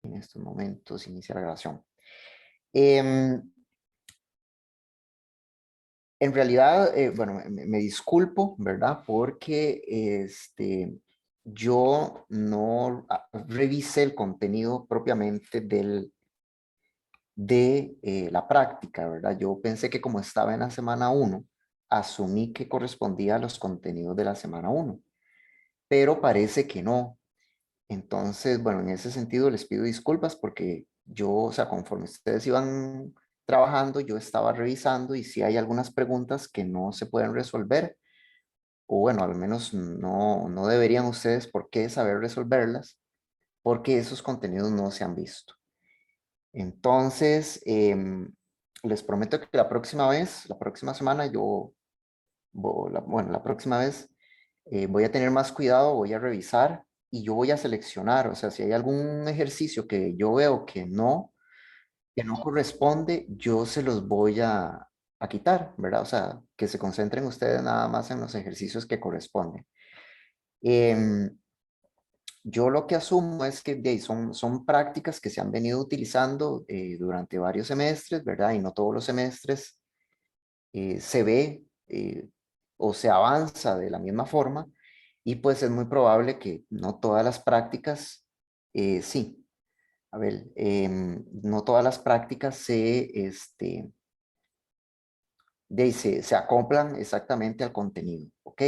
En estos momentos inicia la grabación. Em, en realidad, bueno, me disculpo, ¿verdad? Porque yo no revisé el contenido propiamente de la práctica, ¿verdad? Yo pensé que como estaba en la semana uno, asumí que correspondía a los contenidos de la semana uno, pero parece que no. Entonces, bueno, en ese sentido les pido disculpas porque yo, o sea, conforme ustedes iban trabajando, yo estaba revisando y si hay algunas preguntas que no se pueden resolver, o bueno, al menos no deberían ustedes por qué saber resolverlas, porque esos contenidos no se han visto. Entonces, les prometo que la próxima vez, la próxima semana, bueno, la próxima vez voy a tener más cuidado, voy a revisar y yo voy a seleccionar, o sea, si hay algún ejercicio que yo veo que no corresponde, yo se los voy a quitar, ¿verdad? O sea, que se concentren ustedes nada más en los ejercicios que corresponden. Em, yo lo que asumo es que son prácticas que se han venido utilizando durante varios semestres, ¿verdad? Y no todos los semestres se ve o se avanza de la misma forma y pues es muy probable que no todas las prácticas, sí, a ver, no todas las prácticas se acoplan exactamente al contenido, ¿ok?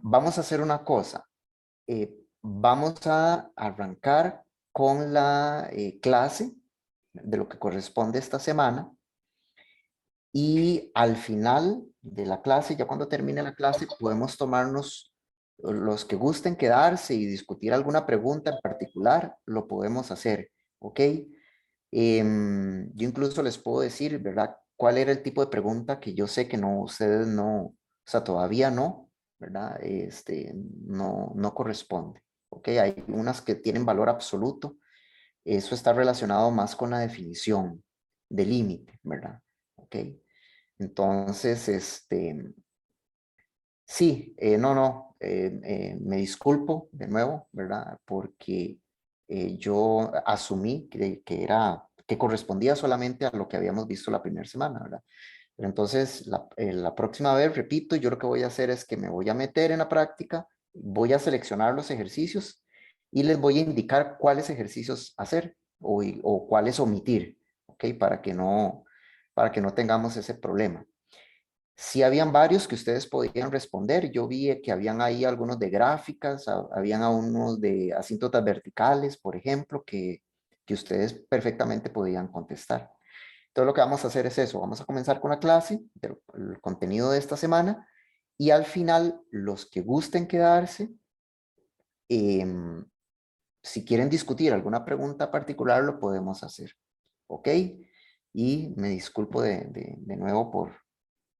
Vamos a hacer una cosa. Vamos a arrancar con la clase de lo que corresponde esta semana y al final de la clase, ya cuando termine la clase, podemos tomarnos los que gusten quedarse y discutir alguna pregunta en particular, lo podemos hacer, ¿ok? Yo incluso les puedo decir, ¿verdad? ¿Cuál era el tipo de pregunta que yo sé que no, ustedes no, o sea, todavía no, ¿verdad? No corresponde, ¿ok? Hay unas que tienen valor absoluto, eso está relacionado más con la definición de límite, ¿verdad? ¿Ok? Entonces, sí, me disculpo de nuevo, ¿verdad? Porque yo asumí que correspondía solamente a lo que habíamos visto la primera semana, ¿verdad? Pero entonces, la próxima vez, repito, yo lo que voy a hacer es que me voy a meter en la práctica, voy a seleccionar los ejercicios y les voy a indicar cuáles ejercicios hacer o cuáles omitir, ¿ok? Para que no tengamos ese problema. Sí habían varios que ustedes podían responder. Yo vi que habían ahí algunos de gráficas, habían a unos de asíntotas verticales, por ejemplo, que ustedes perfectamente podían contestar. Entonces lo que vamos a hacer es eso. Vamos a comenzar con la clase, el contenido de esta semana, y al final, los que gusten quedarse, em, si quieren discutir alguna pregunta particular, lo podemos hacer. ¿Ok? Y me disculpo de nuevo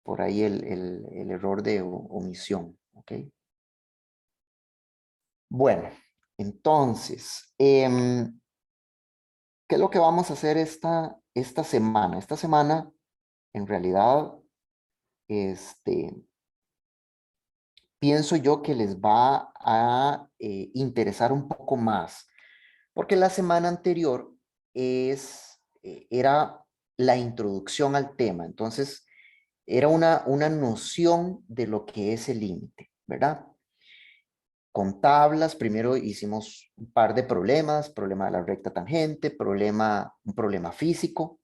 por ahí el error de omisión, ¿ok? Bueno, entonces, ¿qué es lo que vamos a hacer esta semana? Esta semana, en realidad, este, pienso yo que les va a interesar un poco más, porque la semana anterior era la introducción al tema, entonces era una noción de lo que es el límite, ¿verdad? Con tablas, primero hicimos un par de problemas, problema de la recta tangente, un problema físico,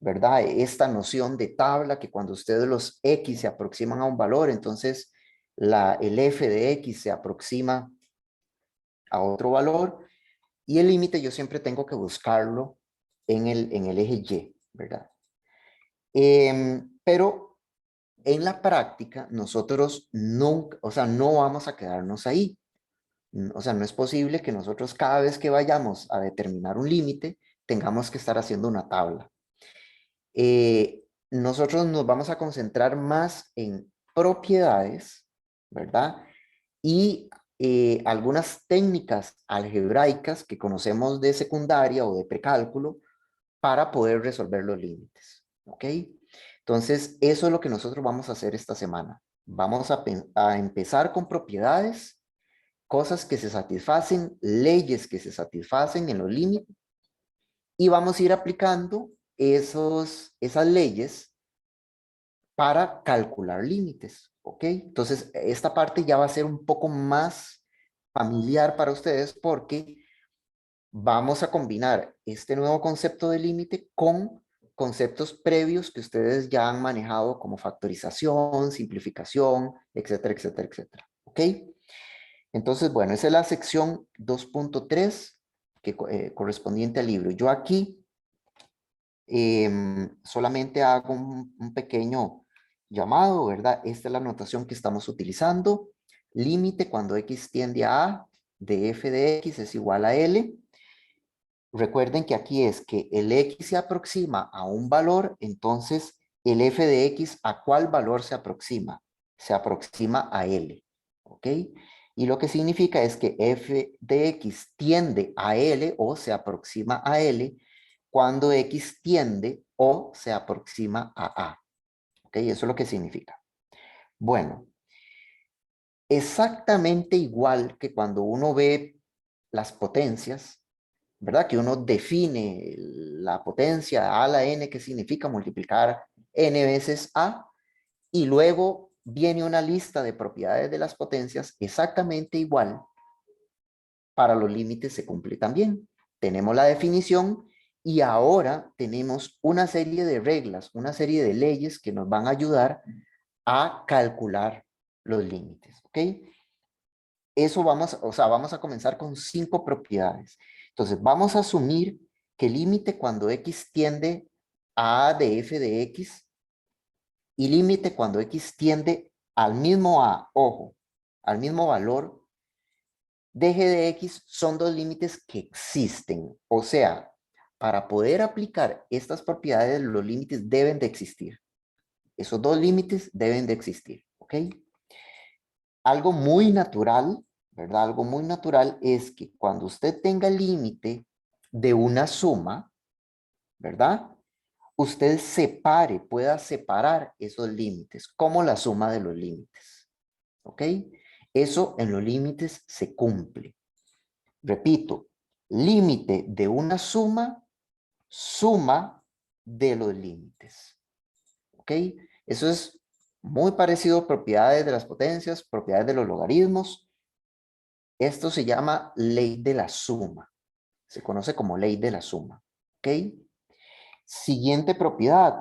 ¿verdad? Esta noción de tabla que cuando ustedes los X se aproximan a un valor, entonces el F de X se aproxima a otro valor y el límite yo siempre tengo que buscarlo en el eje Y, ¿verdad? Pero en la práctica nosotros nunca, o sea, no vamos a quedarnos ahí. O sea, no es posible que nosotros cada vez que vayamos a determinar un límite tengamos que estar haciendo una tabla. Nosotros nos vamos a concentrar más en propiedades, ¿verdad? Y algunas técnicas algebraicas que conocemos de secundaria o de precálculo para poder resolver los límites, ¿ok? Entonces, eso es lo que nosotros vamos a hacer esta semana. Vamos a empezar con propiedades cosas que se satisfacen, leyes que se satisfacen en los límites, y vamos a ir aplicando esas leyes para calcular límites, ¿ok? Entonces, esta parte ya va a ser un poco más familiar para ustedes porque vamos a combinar este nuevo concepto de límite con conceptos previos que ustedes ya han manejado como factorización, simplificación, etcétera, etcétera, etcétera, ¿ok? Entonces, bueno, esa es la sección 2.3 que correspondiente al libro. Yo aquí solamente hago un pequeño llamado, ¿verdad? Esta es la notación que estamos utilizando. Límite cuando x tiende a A de f de x es igual a L. Recuerden que aquí es que el x se aproxima a un valor, entonces el f de x, ¿a cuál valor se aproxima? Se aproxima a L, ¿ok? Y lo que significa es que f de x tiende a L o se aproxima a L cuando x tiende o se aproxima a A, ¿ok? Eso es lo que significa. Bueno, exactamente igual que cuando uno ve las potencias, ¿verdad? Que uno define la potencia a la n, que significa multiplicar n veces a, y luego viene una lista de propiedades de las potencias exactamente igual. Para los límites se cumple también. Tenemos la definición y ahora tenemos una serie de reglas, una serie de leyes que nos van a ayudar a calcular los límites, ¿ok? Eso vamos a comenzar con 5 propiedades. Entonces, vamos a asumir que el límite cuando x tiende a A de f de x y límite cuando x tiende al mismo A, ojo, al mismo valor de g de x son dos límites que existen. O sea, para poder aplicar estas propiedades, los límites deben de existir. Esos dos límites deben de existir, ¿ok? Algo muy natural, ¿verdad? Algo muy natural es que cuando usted tenga el límite de una suma, ¿verdad? Usted pueda separar esos límites como la suma de los límites, ¿ok? Eso en los límites se cumple. Repito, límite de una suma, suma de los límites, ¿ok? Eso es muy parecido a propiedades de las potencias, propiedades de los logaritmos. Esto se llama ley de la suma. Se conoce como ley de la suma. ¿Ok? Siguiente propiedad.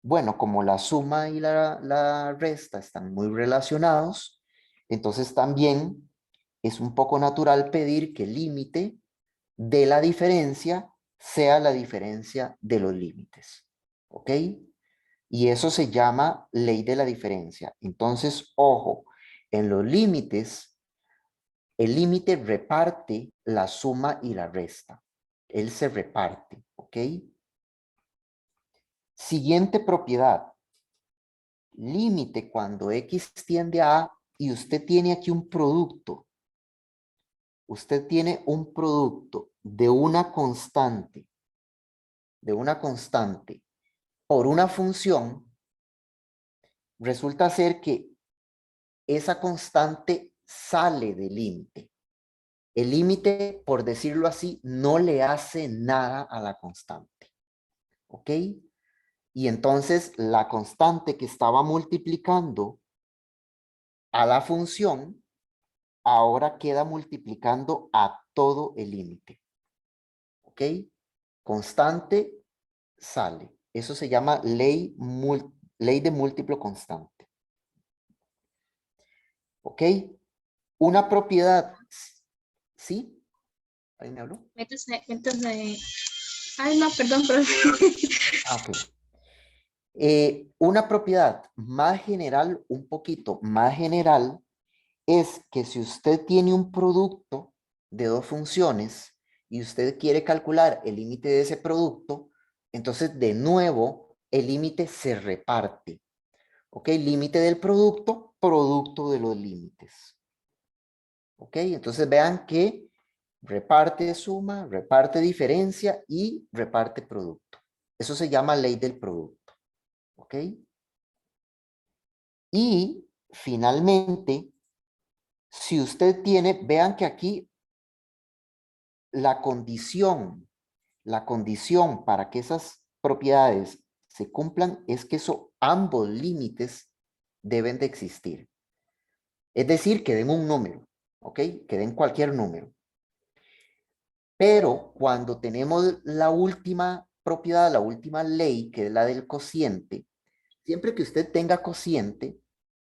Bueno, como la suma y la resta están muy relacionados, entonces también es un poco natural pedir que el límite de la diferencia sea la diferencia de los límites. ¿Ok? Y eso se llama ley de la diferencia. Entonces, ojo, en los límites el límite reparte la suma y la resta. Él se reparte, ¿ok? Siguiente propiedad. Límite cuando x tiende a A y usted tiene aquí un producto. Usted tiene un producto de una constante por una función. Resulta ser que esa constante sale del límite. El límite, por decirlo así, no le hace nada a la constante. ¿Ok? Y entonces la constante que estaba multiplicando a la función, ahora queda multiplicando a todo el límite. ¿Ok? Constante sale. Eso se llama ley de múltiplo constante. ¿Ok? Una propiedad. ¿Sí? ¿Ahí me habló? Ay, no, perdón, pero Ah, ok. Una propiedad más general, un poquito más general, es que si usted tiene un producto de dos funciones y usted quiere calcular el límite de ese producto, entonces de nuevo el límite se reparte. ¿Ok? Límite del producto, producto de los límites. ¿Ok? Entonces vean que reparte suma, reparte diferencia y reparte producto. Eso se llama ley del producto. ¿Ok? Y finalmente, Si usted tiene, vean que aquí la condición para que esas propiedades se cumplan es que ambos límites deben de existir. Es decir, que den un número, ¿ok? Que den cualquier número. Pero cuando tenemos la última propiedad, la última ley, que es la del cociente, siempre que usted tenga cociente,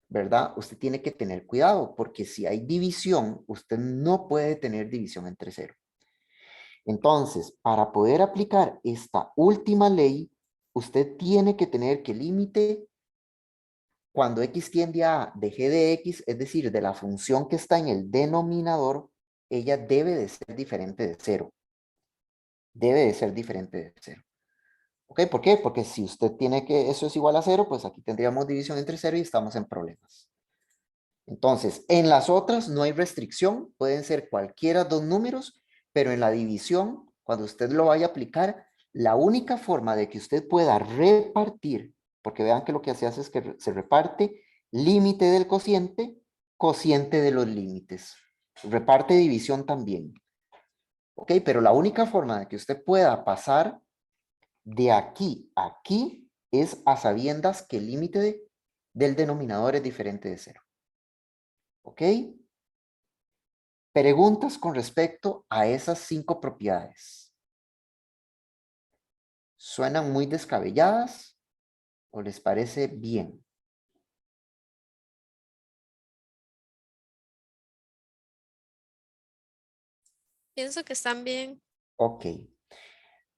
¿verdad? Usted tiene que tener cuidado, porque si hay división, usted no puede tener división entre cero. Entonces, para poder aplicar esta última ley, usted tiene que tener que el límite cuando x tiende a de g de x, es decir, de la función que está en el denominador, ella debe de ser diferente de cero. Debe de ser diferente de cero. ¿Ok? ¿Por qué? Porque si usted tiene que eso es igual a cero, pues aquí tendríamos división entre cero y estamos en problemas. Entonces, en las otras no hay restricción, pueden ser cualquiera dos números, pero en la división, cuando usted lo vaya a aplicar, la única forma de que usted pueda repartir, porque vean que lo que se hace es que se reparte límite del cociente, cociente de los límites. Reparte división también. ¿Ok? Pero la única forma de que usted pueda pasar de aquí a aquí es a sabiendas que el límite del denominador es diferente de cero. ¿Ok? Preguntas con respecto a esas 5 propiedades. ¿Suenan muy descabelladas o les parece bien? Pienso que están bien. Ok.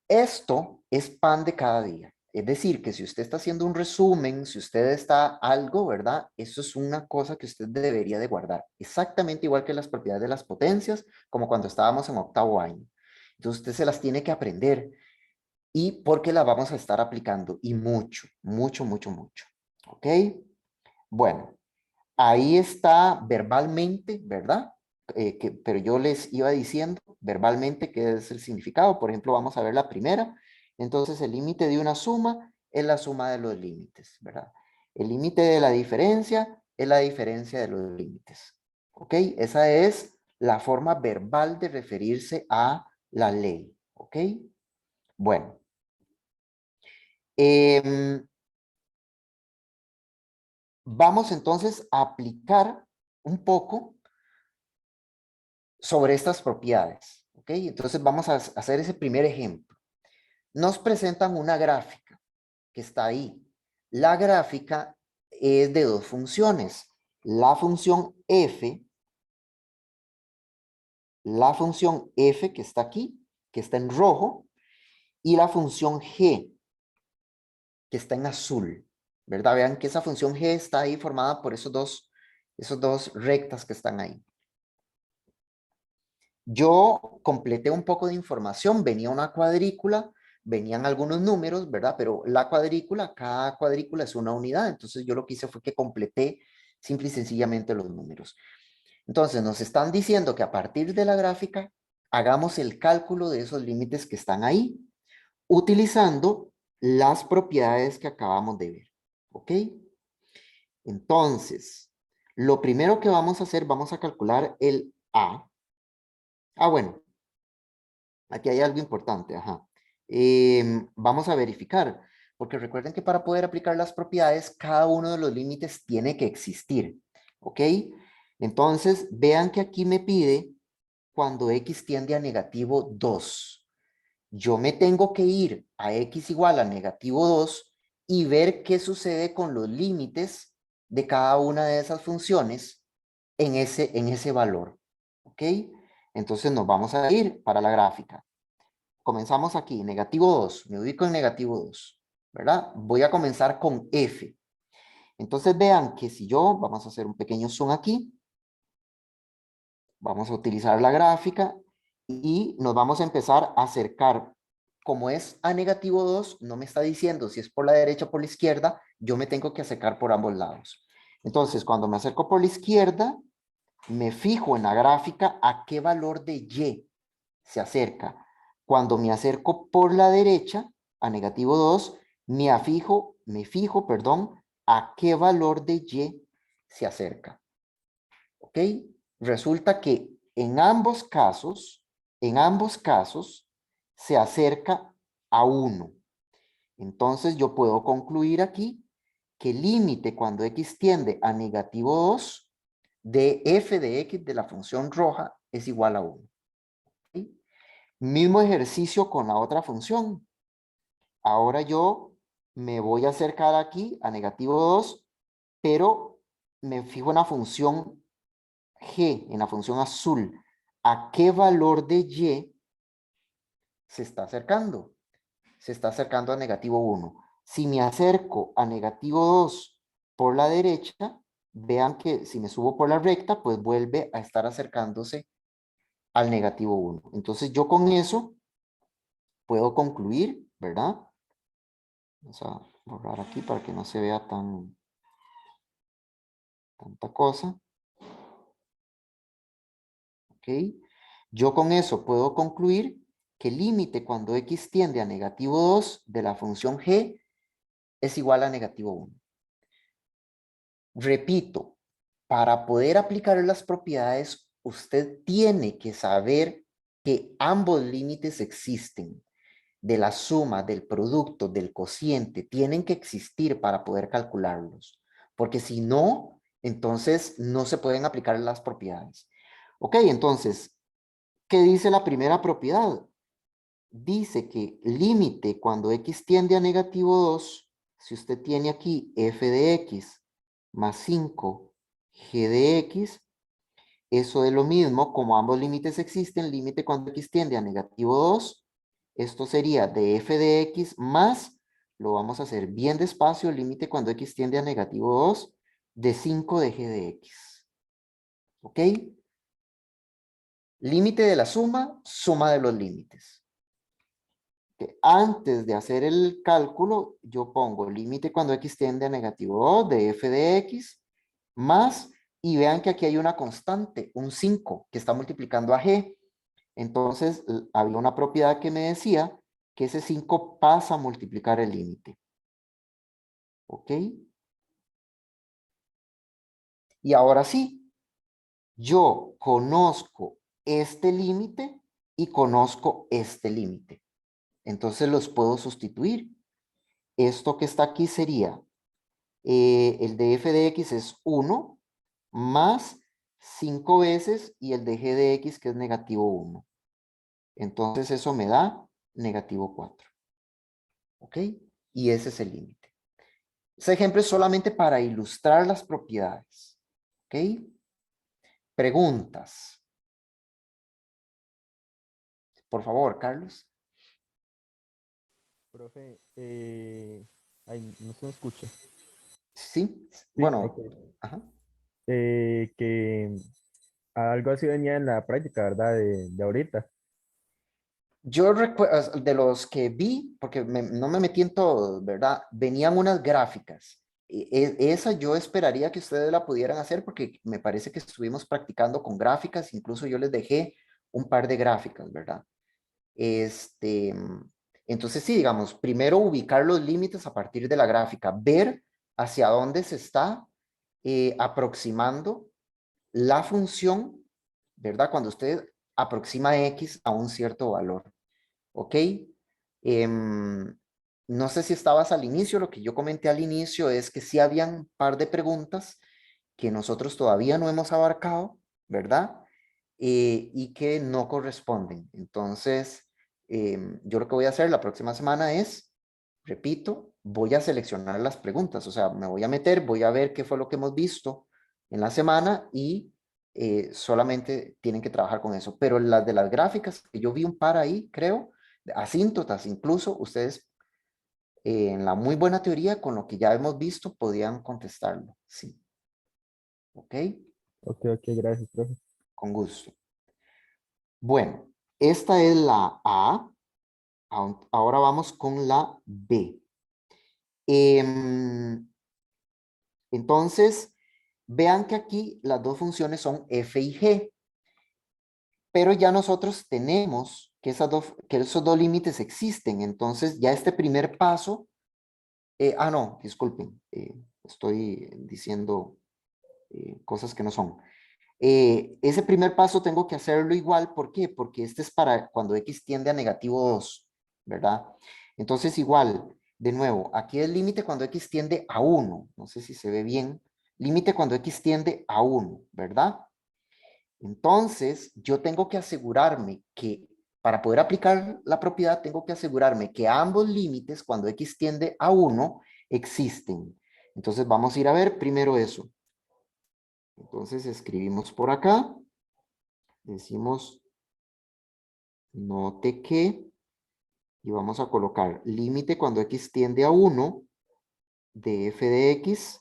Esto es pan de cada día. Es decir, que si usted está haciendo un resumen, si usted está algo, ¿verdad? Eso es una cosa que usted debería de guardar. Exactamente igual que las propiedades de las potencias, como cuando estábamos en octavo año. Entonces usted se las tiene que aprender y porque las vamos a estar aplicando y mucho, mucho, mucho, mucho. ¿Ok? Bueno, ahí está verbalmente, ¿verdad? Pero yo les iba diciendo verbalmente qué es el significado. Por ejemplo, vamos a ver la primera. Entonces, el límite de una suma es la suma de los límites, ¿verdad? El límite de la diferencia es la diferencia de los límites. ¿Ok? Esa es la forma verbal de referirse a la ley. ¿Ok? Bueno. Vamos entonces a aplicar un poco sobre estas propiedades. ¿Ok? Entonces vamos a hacer ese primer ejemplo. Nos presentan una gráfica que está ahí. La gráfica es de dos funciones. La función f que está aquí, que está en rojo, y la función g, que está en azul. ¿Verdad? Vean que esa función g está ahí formada por esos dos rectas que están ahí. Yo completé un poco de información, venía una cuadrícula, venían algunos números, ¿verdad? Pero la cuadrícula, cada cuadrícula es una unidad, entonces yo lo que hice fue que completé simple y sencillamente los números. Entonces nos están diciendo que a partir de la gráfica hagamos el cálculo de esos límites que están ahí, utilizando las propiedades que acabamos de ver, ¿ok? Entonces, lo primero que vamos a hacer, vamos a calcular el A. Bueno, aquí hay algo importante, ajá. Vamos a verificar, porque recuerden que para poder aplicar las propiedades, cada uno de los límites tiene que existir, ¿ok? Entonces, vean que aquí me pide cuando x tiende a negativo 2. Yo me tengo que ir a x igual a negativo 2 y ver qué sucede con los límites de cada una de esas funciones en ese valor, ¿ok? Entonces nos vamos a ir para la gráfica. Comenzamos aquí, negativo 2, me ubico en negativo 2, ¿verdad? Voy a comenzar con f. Entonces vean que si yo, vamos a hacer un pequeño zoom aquí, vamos a utilizar la gráfica y nos vamos a empezar a acercar. Como es a negativo 2, no me está diciendo si es por la derecha o por la izquierda, yo me tengo que acercar por ambos lados. Entonces, cuando me acerco por la izquierda, me fijo en la gráfica a qué valor de y se acerca. Cuando me acerco por la derecha, a negativo 2, me fijo, perdón, a qué valor de y se acerca. ¿Ok? resulta que en ambos casos se acerca a 1. Entonces yo puedo concluir aquí que el límite cuando x tiende a negativo 2 de f de x de la función roja es igual a 1. ¿Sí? Mismo ejercicio con la otra función. Ahora yo me voy a acercar aquí a negativo 2, pero me fijo en la función g, en la función azul. ¿A qué valor de y se está acercando? Se está acercando a negativo 1. Si me acerco a negativo 2 por la derecha, vean que si me subo por la recta, pues vuelve a estar acercándose al negativo 1. Entonces yo con eso puedo concluir, ¿verdad? Vamos a borrar aquí para que no se vea tanta cosa. ¿Ok? Yo con eso puedo concluir que el límite cuando x tiende a negativo 2 de la función g es igual a negativo 1. Repito, para poder aplicar las propiedades, usted tiene que saber que ambos límites existen. De la suma, del producto, del cociente, tienen que existir para poder calcularlos. Porque si no, entonces no se pueden aplicar las propiedades. Ok, entonces, ¿qué dice la primera propiedad? Dice que límite cuando x tiende a negativo 2, si usted tiene aquí f de x más 5 g de x, eso es lo mismo, como ambos límites existen, límite cuando x tiende a negativo 2, esto sería de f de x más, lo vamos a hacer bien despacio, límite cuando x tiende a negativo 2, de 5 de g de x. ¿Ok? Límite de la suma, suma de los límites. Que antes de hacer el cálculo, yo pongo límite cuando x tiende a negativo 2 de f de x más, y vean que aquí hay una constante, un 5, que está multiplicando a g. Entonces, había una propiedad que me decía que ese 5 pasa a multiplicar el límite. ¿Ok? Y ahora sí, yo conozco este límite y conozco este límite. Entonces los puedo sustituir. Esto que está aquí sería el de f de x es 1 más 5 veces y el de g de x que es negativo 1. Entonces eso me da negativo 4. ¿Ok? Y ese es el límite. Este ejemplo es solamente para ilustrar las propiedades. ¿Ok? Preguntas. Por favor, Carlos. Profe, ay, no se me escucha. Sí. Sí, ok. Bueno, ajá. Que algo así venía en la práctica, ¿verdad? De ahorita. Yo recuerdo, de los que vi, porque no me metí en todo, ¿verdad? Venían unas gráficas. Esa yo esperaría que ustedes la pudieran hacer porque me parece que estuvimos practicando con gráficas, incluso yo les dejé un par de gráficas, ¿verdad? Este, entonces sí, digamos, primero ubicar los límites a partir de la gráfica, ver hacia dónde se está aproximando la función, ¿verdad? Cuando usted aproxima x a un cierto valor. ¿Ok? No sé si estabas al inicio, lo que yo comenté al inicio es que sí habían un par de preguntas que nosotros todavía no hemos abarcado, ¿verdad? Y que no corresponden. Entonces, yo lo que voy a hacer la próxima semana es, repito, voy a seleccionar las preguntas, o sea, me voy a meter, voy a ver qué fue lo que hemos visto en la semana y solamente tienen que trabajar con eso. Pero las de las gráficas, que yo vi un par ahí, creo, asíntotas incluso, ustedes en la muy buena teoría, con lo que ya hemos visto, podían contestarlo. Sí. ¿Ok? Ok, ok, gracias, profe. Con gusto. Bueno, esta es la A. Ahora vamos con la B. Em, entonces, vean que aquí las dos funciones son f y g, pero ya nosotros tenemos que esos dos límites existen. Entonces, ya este primer paso, no, disculpen, estoy diciendo cosas que no son. Ese primer paso tengo que hacerlo igual. ¿Por qué? Porque este es para cuando x tiende a -2, ¿verdad? Entonces igual, de nuevo, aquí el límite cuando x tiende a 1. No sé si se ve bien. Límite cuando x tiende a 1, ¿verdad? Entonces, yo tengo que asegurarme que, para poder aplicar la propiedad, tengo que asegurarme que ambos límites, cuando x tiende a 1, existen. Entonces, vamos a ir a ver primero eso. Entonces, escribimos por acá. Decimos, note que, y vamos a colocar límite cuando x tiende a 1 de f de x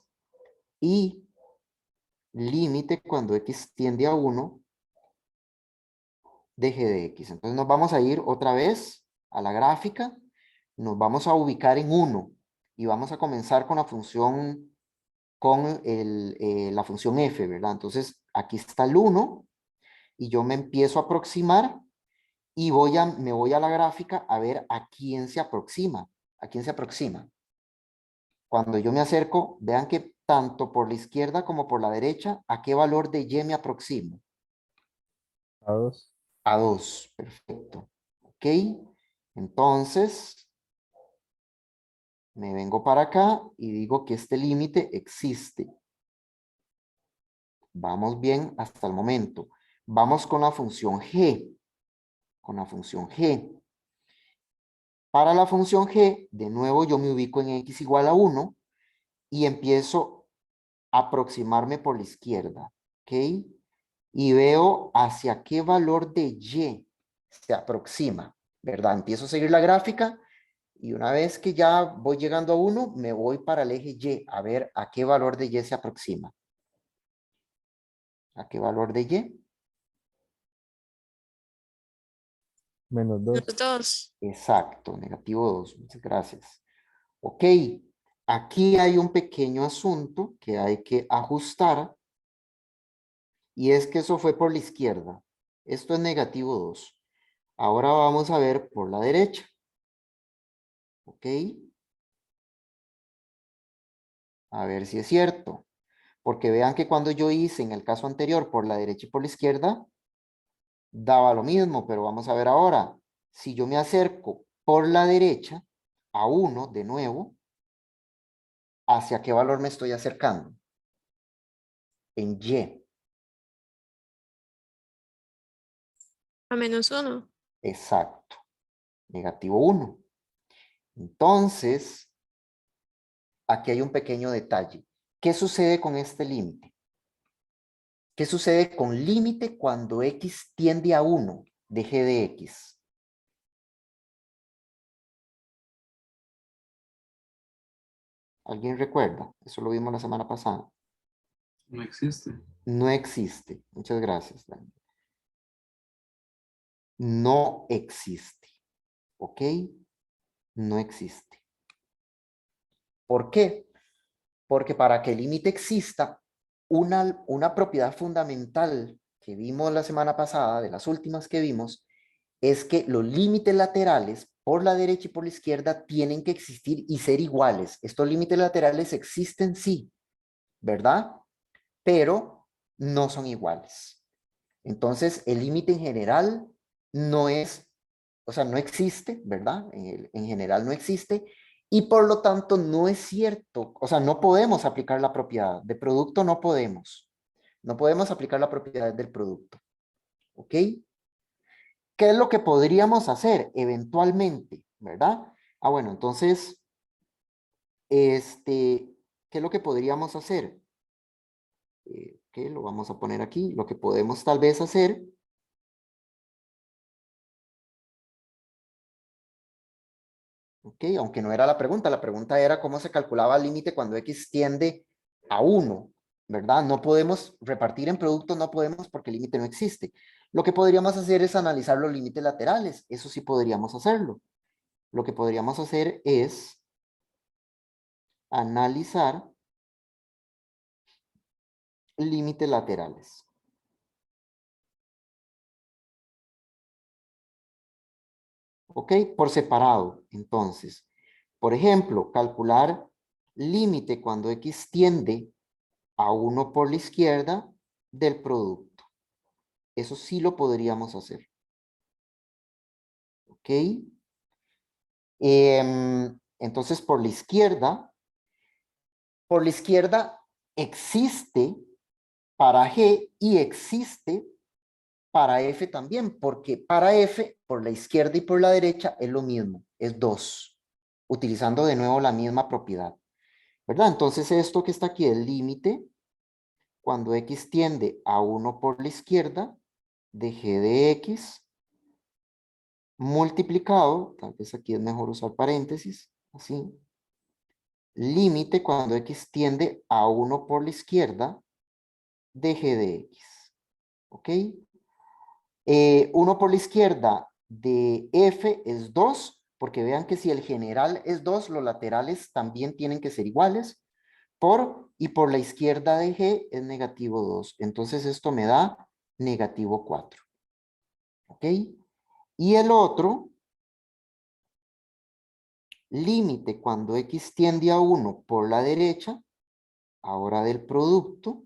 y límite cuando x tiende a 1 de g de x. Entonces nos vamos a ir otra vez a la gráfica, nos vamos a ubicar en 1 y vamos a comenzar con la función, la función f, ¿verdad? Entonces aquí está el 1 y yo me empiezo a aproximar y me voy a la gráfica a ver a quién se aproxima. ¿A quién se aproxima? Cuando yo me acerco, vean que tanto por la izquierda como por la derecha, ¿a qué valor de y me aproximo? A 2. A 2, perfecto. Ok, entonces me vengo para acá y digo que este límite existe. Vamos bien hasta el momento. Vamos con la función g. Con la función g. Para la función g, de nuevo yo me ubico en x igual a 1 y empiezo a aproximarme por la izquierda. ¿Ok? Y veo hacia qué valor de y se aproxima, ¿verdad? Empiezo a seguir la gráfica y una vez que ya voy llegando a 1, me voy para el eje y a ver a qué valor de y se aproxima. ¿A qué valor de y? Menos 2. Los dos. Exacto, -2. Muchas gracias. Ok, aquí hay un pequeño asunto que hay que ajustar y es que eso fue por la izquierda. Esto es -2. Ahora vamos a ver por la derecha. Ok, a ver si es cierto. Porque vean que cuando yo hice en el caso anterior por la derecha y por la izquierda, daba lo mismo, pero vamos a ver ahora. Si yo me acerco por la derecha a 1 de nuevo, ¿hacia qué valor me estoy acercando? En y. A -1. Exacto. -1. Entonces, aquí hay un pequeño detalle. ¿Qué sucede con este límite? ¿Qué sucede con límite cuando x tiende a 1 de g de x? ¿Alguien recuerda? Eso lo vimos la semana pasada. No existe. No existe. Muchas gracias, Dani. No existe. ¿Ok? No existe. ¿Por qué? Porque para que el límite exista, una propiedad fundamental que vimos la semana pasada, de las últimas que vimos, es que los límites laterales por la derecha y por la izquierda tienen que existir y ser iguales. Estos límites laterales existen, sí, ¿verdad? Pero no son iguales. Entonces, el límite en general no es, o sea, no existe, ¿verdad? En general no existe y por lo tanto no es cierto, o sea, no podemos aplicar la propiedad de producto, no podemos. No podemos aplicar la propiedad del producto. ¿Ok? ¿Qué es lo que podríamos hacer eventualmente, verdad? Ah, bueno, entonces, ¿qué es lo que podríamos hacer? ¿Qué? Lo vamos a poner aquí. Lo que podemos tal vez hacer, ¿ok? Aunque no era la pregunta era cómo se calculaba el límite cuando x tiende a 1, ¿verdad? No podemos repartir en producto, no podemos porque el límite no existe. Lo que podríamos hacer es analizar los límites laterales, eso sí podríamos hacerlo. Lo que podríamos hacer es analizar límites laterales. ¿Ok? Por separado, entonces. Por ejemplo, calcular límite cuando x tiende a 1 por la izquierda del producto. Eso sí lo podríamos hacer. ¿Ok? Entonces, por la izquierda existe para G y existe para F también, porque para F, por la izquierda y por la derecha, es lo mismo, es 2, utilizando de nuevo la misma propiedad, ¿verdad? Entonces, esto que está aquí, el límite, cuando X tiende a 1 por la izquierda, de G de X, multiplicado, tal vez aquí es mejor usar paréntesis, así, límite cuando X tiende a 1 por la izquierda, de G de X, ¿ok? 1 por la izquierda de F es 2, porque vean que si el general es 2, los laterales también tienen que ser iguales, y por la izquierda de G es negativo 2. Entonces esto me da negativo 4. ¿Ok? Y el otro, límite cuando X tiende a 1 por la derecha, ahora del producto,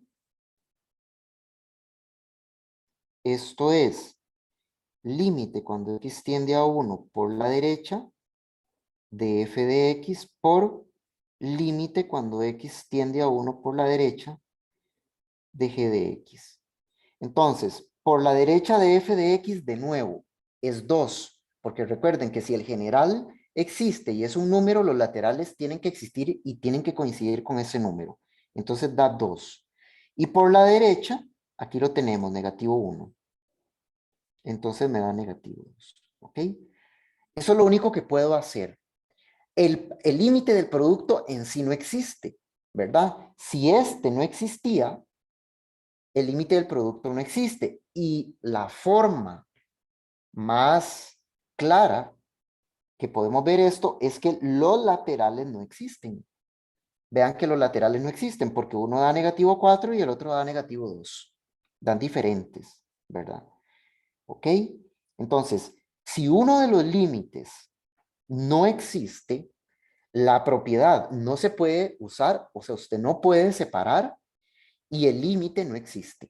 esto es límite cuando X tiende a 1 por la derecha, de f de x por límite cuando x tiende a 1 por la derecha de g de x. Entonces, por la derecha de f de x de nuevo es 2, porque recuerden que si el general existe y es un número, los laterales tienen que existir y tienen que coincidir con ese número. Entonces da 2. Y por la derecha, aquí lo tenemos, negativo 1. Entonces me da negativo 2. ¿Ok? Eso es lo único que puedo hacer. El límite del producto en sí no existe, ¿verdad? Si este no existía, el límite del producto no existe. Y la forma más clara que podemos ver esto es que los laterales no existen. Vean que los laterales no existen porque uno da negativo 4 y el otro da negativo 2. Dan diferentes, ¿verdad? ¿Ok? Entonces, si uno de los límites no existe, la propiedad no se puede usar, o sea, usted no puede separar y el límite no existe.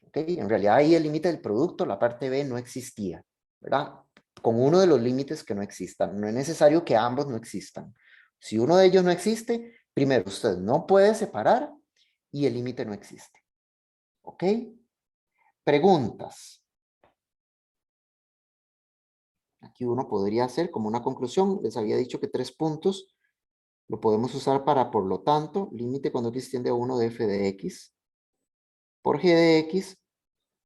¿Ok? En realidad ahí el límite del producto, la parte B, no existía, ¿verdad? Con uno de los límites que no existan. No es necesario que ambos no existan. Si uno de ellos no existe, primero usted no puede separar y el límite no existe. ¿Ok? Preguntas. Aquí uno podría hacer como una conclusión. Les había dicho que 3 puntos. Lo podemos usar para, por lo tanto, límite cuando x tiende a 1 de f de x por g de x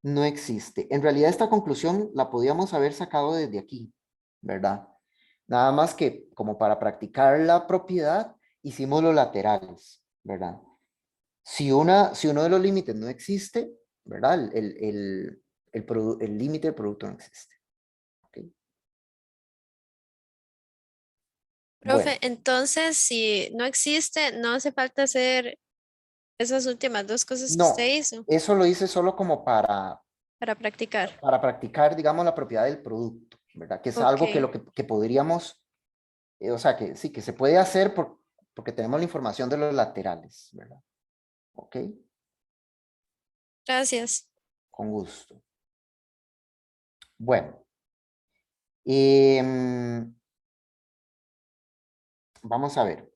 no existe. En realidad esta conclusión la podíamos haber sacado desde aquí, ¿verdad? Nada más que como para practicar la propiedad, hicimos los laterales, ¿verdad? Si uno de los límites no existe, ¿verdad? El límite del producto no existe. ¿Ok? Bueno, Profe, entonces, si no existe, no hace falta hacer esas últimas dos cosas que usted no, hizo eso lo hice solo como para practicar. para practicar, digamos, la propiedad del producto, ¿verdad? Que es algo que, Ok, que podríamos, o sea, que sí, que se puede hacer porque tenemos la información de los laterales, ¿verdad? ¿Ok? gracias. Con gusto. Bueno, em, vamos a ver.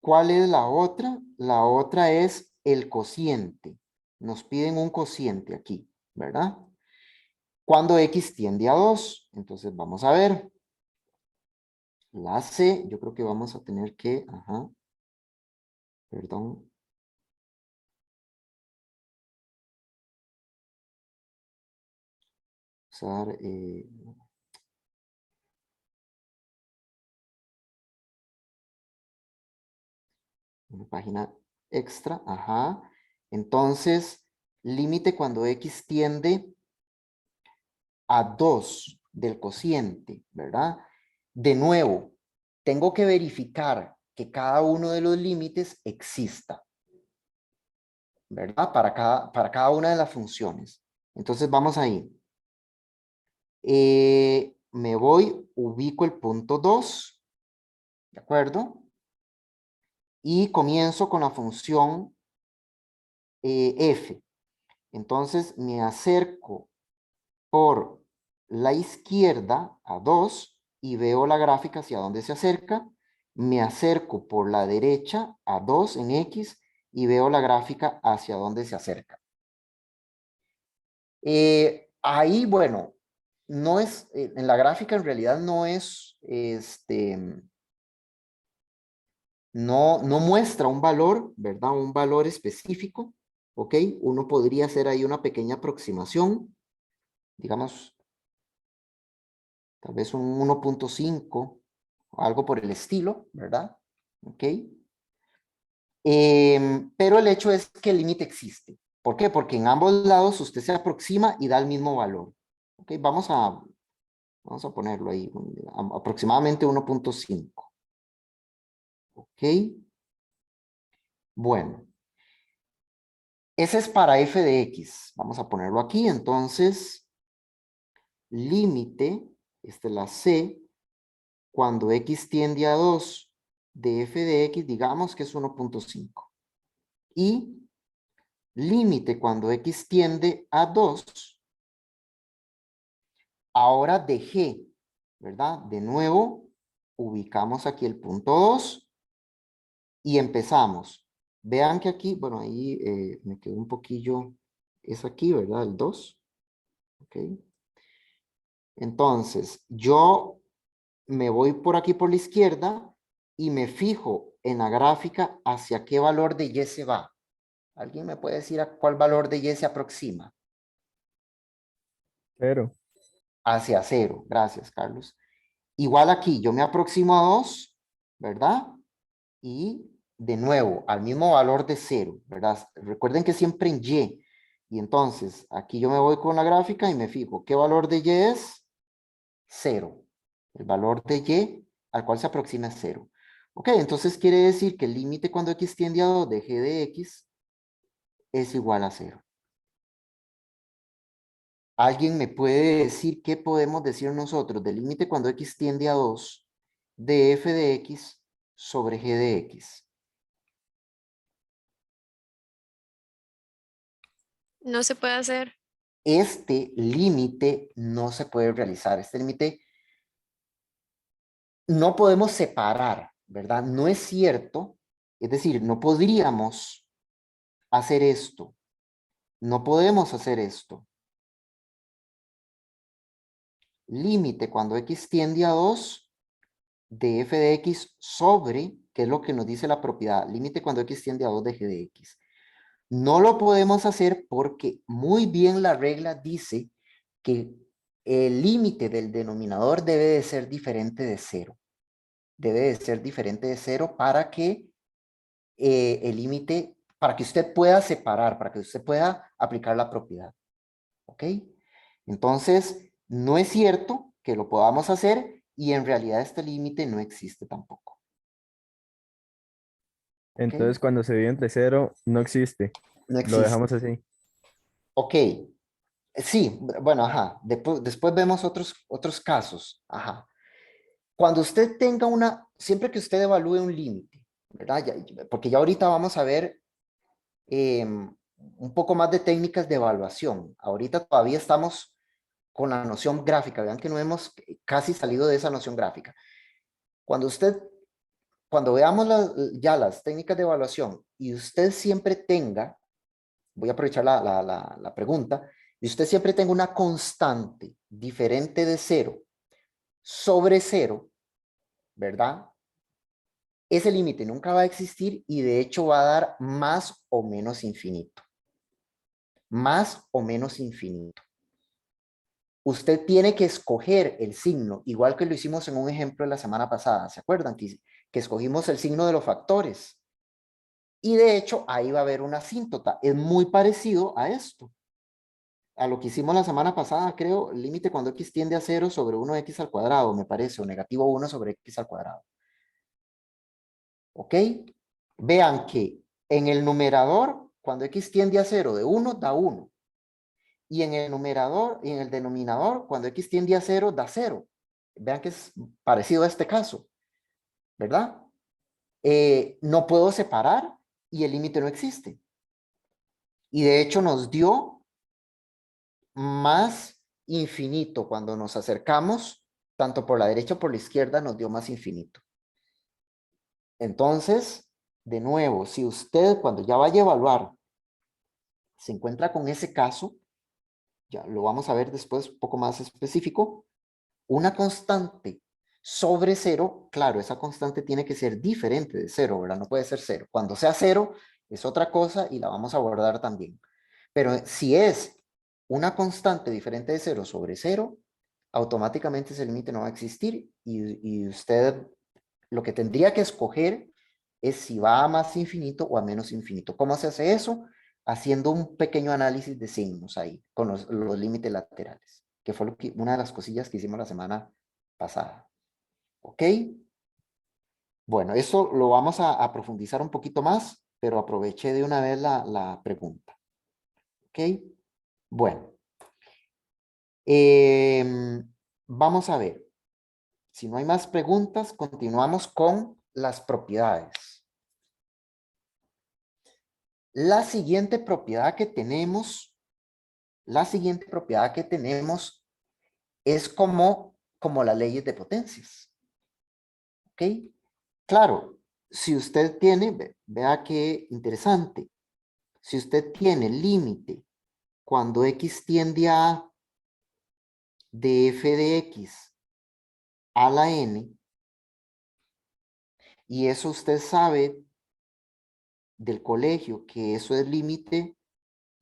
¿Cuál es la otra? La otra es el cociente. Nos piden un cociente aquí, ¿verdad? Cuando x tiende a 2. Entonces vamos a ver. La C, yo creo que vamos a tener que, ajá, perdón. Usar una página extra, ajá. Entonces, límite cuando x tiende a 2 del cociente, ¿verdad? De nuevo, tengo que verificar que cada uno de los límites exista, ¿verdad? Para cada una de las funciones. Entonces, vamos ahí. Me voy, ubico el punto 2, ¿de acuerdo? Y comienzo con la función F. Entonces me acerco por la izquierda a 2 y veo la gráfica hacia dónde se acerca. Me acerco por la derecha a 2 en X y veo la gráfica hacia dónde se acerca. Ahí, bueno, no es, en la gráfica en realidad no es, no muestra un valor, ¿verdad? Un valor específico, ¿ok? Uno podría hacer ahí una pequeña aproximación, digamos, tal vez un 1.5 o algo por el estilo, ¿verdad? ¿Ok? Pero el hecho es que el límite existe. ¿Por qué? Porque en ambos lados usted se aproxima y da el mismo valor. ¿Ok? Vamos a ponerlo ahí, aproximadamente 1.5. ¿Ok? Bueno. Ese es para f de x. Vamos a ponerlo aquí. Entonces, límite, esta es la c, cuando x tiende a 2 de f de x, digamos que es 1.5. Y límite cuando x tiende a 2, ahora de g, ¿verdad? De nuevo, ubicamos aquí el punto 2 y empezamos. Vean que aquí, bueno, ahí me quedó un poquillo, es aquí, ¿verdad? El 2. ¿Ok? Entonces, yo me voy por aquí por la izquierda y me fijo en la gráfica hacia qué valor de y se va. ¿Alguien me puede decir a cuál valor de y se aproxima? 0. Hacia 0. Gracias, Carlos. Igual aquí, yo me aproximo a 2, ¿verdad? Y de nuevo, al mismo valor de 0, ¿verdad? Recuerden que siempre en y. Y entonces, aquí yo me voy con la gráfica y me fijo, ¿qué valor de y es? 0. El valor de y al cual se aproxima es 0. Ok, entonces quiere decir que el límite cuando x tiende a 2 de g de x es igual a 0. ¿Alguien me puede decir qué podemos decir nosotros del límite cuando x tiende a 2 de f de x sobre g de x? No se puede hacer. Este límite no se puede realizar. Este límite no podemos separar, ¿verdad? No es cierto. Es decir, no podríamos hacer esto. No podemos hacer esto. Límite cuando x tiende a 2 de f de x sobre, que es lo que nos dice la propiedad, límite cuando x tiende a 2 de g de x. No lo podemos hacer porque muy bien la regla dice que el límite del denominador debe de ser diferente de 0. Debe de ser diferente de 0 para que el límite, para que usted pueda separar, para que usted pueda aplicar la propiedad. ¿Ok? Entonces, no es cierto que lo podamos hacer y en realidad este límite no existe tampoco. ¿Ok? Entonces, cuando se divide entre 0, no existe. No Lo existe. dejamos así. Ok. Sí, bueno, ajá. Después vemos otros casos. Ajá. Cuando usted tenga siempre que usted evalúe un límite, ¿verdad? Porque ya ahorita vamos a ver un poco más de técnicas de evaluación. Ahorita todavía estamos con la noción gráfica. Vean que no hemos casi salido de esa noción gráfica. Cuando veamos ya las técnicas de evaluación y usted siempre tenga, voy a aprovechar la pregunta, y usted siempre tenga una constante diferente de 0 sobre 0, ¿verdad? Ese límite nunca va a existir y de hecho va a dar más o menos infinito. Más o menos infinito. Usted tiene que escoger el signo, igual que lo hicimos en un ejemplo de la semana pasada. ¿Se acuerdan? Que escogimos el signo de los factores. Y de hecho, ahí va a haber una asíntota. Es muy parecido a esto. A lo que hicimos la semana pasada, creo, el límite cuando x tiende a 0 sobre 1x al cuadrado, me parece, o negativo 1 sobre x al cuadrado. ¿Ok? Vean que en el numerador, cuando x tiende a 0 de 1, da 1. Y en el numerador y en el denominador, cuando x tiende a 0, da 0. Vean que es parecido a este caso, ¿verdad? No puedo separar y el límite no existe. Y de hecho nos dio más infinito cuando nos acercamos, tanto por la derecha como por la izquierda, nos dio más infinito. Entonces, de nuevo, si usted cuando ya vaya a evaluar se encuentra con ese caso, ya lo vamos a ver después un poco más específico, una constante sobre cero, claro, esa constante tiene que ser diferente de cero, ¿verdad? No puede ser cero. Cuando sea cero es otra cosa y la vamos a abordar también. Pero si es una constante diferente de cero sobre cero, automáticamente ese límite no va a existir y usted lo que tendría que escoger es si va a más infinito o a menos infinito. ¿Cómo se hace eso? Haciendo un pequeño análisis de signos ahí, con los límites laterales, que fue una de las cosillas que hicimos la semana pasada. ¿Ok? Bueno, eso lo vamos a profundizar un poquito más, pero aproveché de una vez la pregunta. ¿Ok? Bueno. Vamos a ver. Si no hay más preguntas, continuamos con las propiedades. La siguiente propiedad que tenemos es como las leyes de potencias. ¿Ok? Claro, si usted tiene, vea qué interesante, si usted tiene límite cuando x tiende a de f de x a la n, y eso usted sabe del colegio, que eso es límite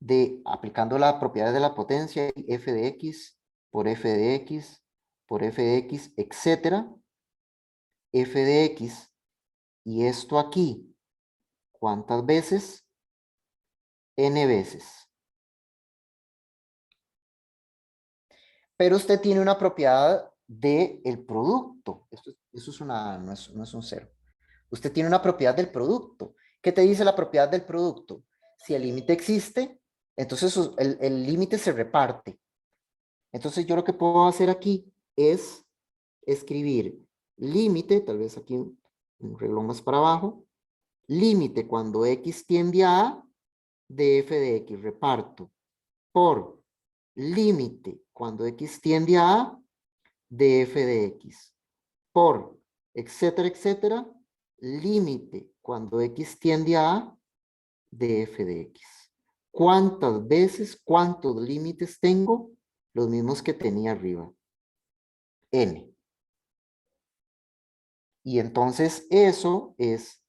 de, aplicando la propiedad de la potencia, f de x por f de x por f de x, etcétera, f de x, y esto aquí, ¿cuántas veces? N veces. Pero usted tiene una propiedad del producto. Eso es no es un cero. Usted tiene una propiedad del producto. ¿Qué te dice la propiedad del producto? Si el límite existe, entonces el límite se reparte. Entonces yo lo que puedo hacer aquí es escribir límite, tal vez aquí un renglón más para abajo, límite cuando x tiende a de f de x, reparto, por límite cuando x tiende a de f de x, por etcétera, etcétera, límite cuando x tiende a de f de x. ¿Cuántas veces, cuántos límites tengo? Los mismos que tenía arriba. N. Y entonces eso es,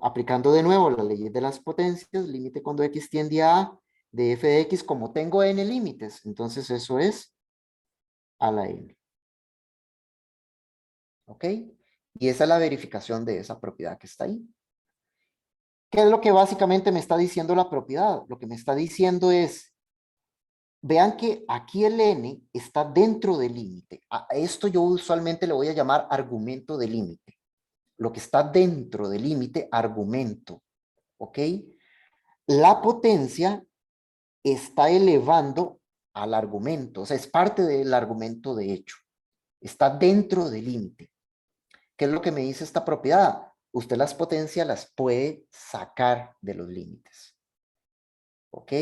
aplicando de nuevo la ley de las potencias, límite cuando x tiende a de f de x, como tengo n límites, entonces eso es a la n. ¿Ok? Y esa es la verificación de esa propiedad que está ahí. ¿Qué es lo que básicamente me está diciendo la propiedad? Lo que me está diciendo es, vean que aquí el n está dentro del límite. A esto yo usualmente le voy a llamar argumento de límite. Lo que está dentro del límite, argumento. ¿Ok? La potencia está elevando al argumento, o sea, es parte del argumento de hecho. Está dentro del límite. ¿Qué es lo que me dice esta propiedad? Usted las potencias las puede sacar de los límites. ¿Ok?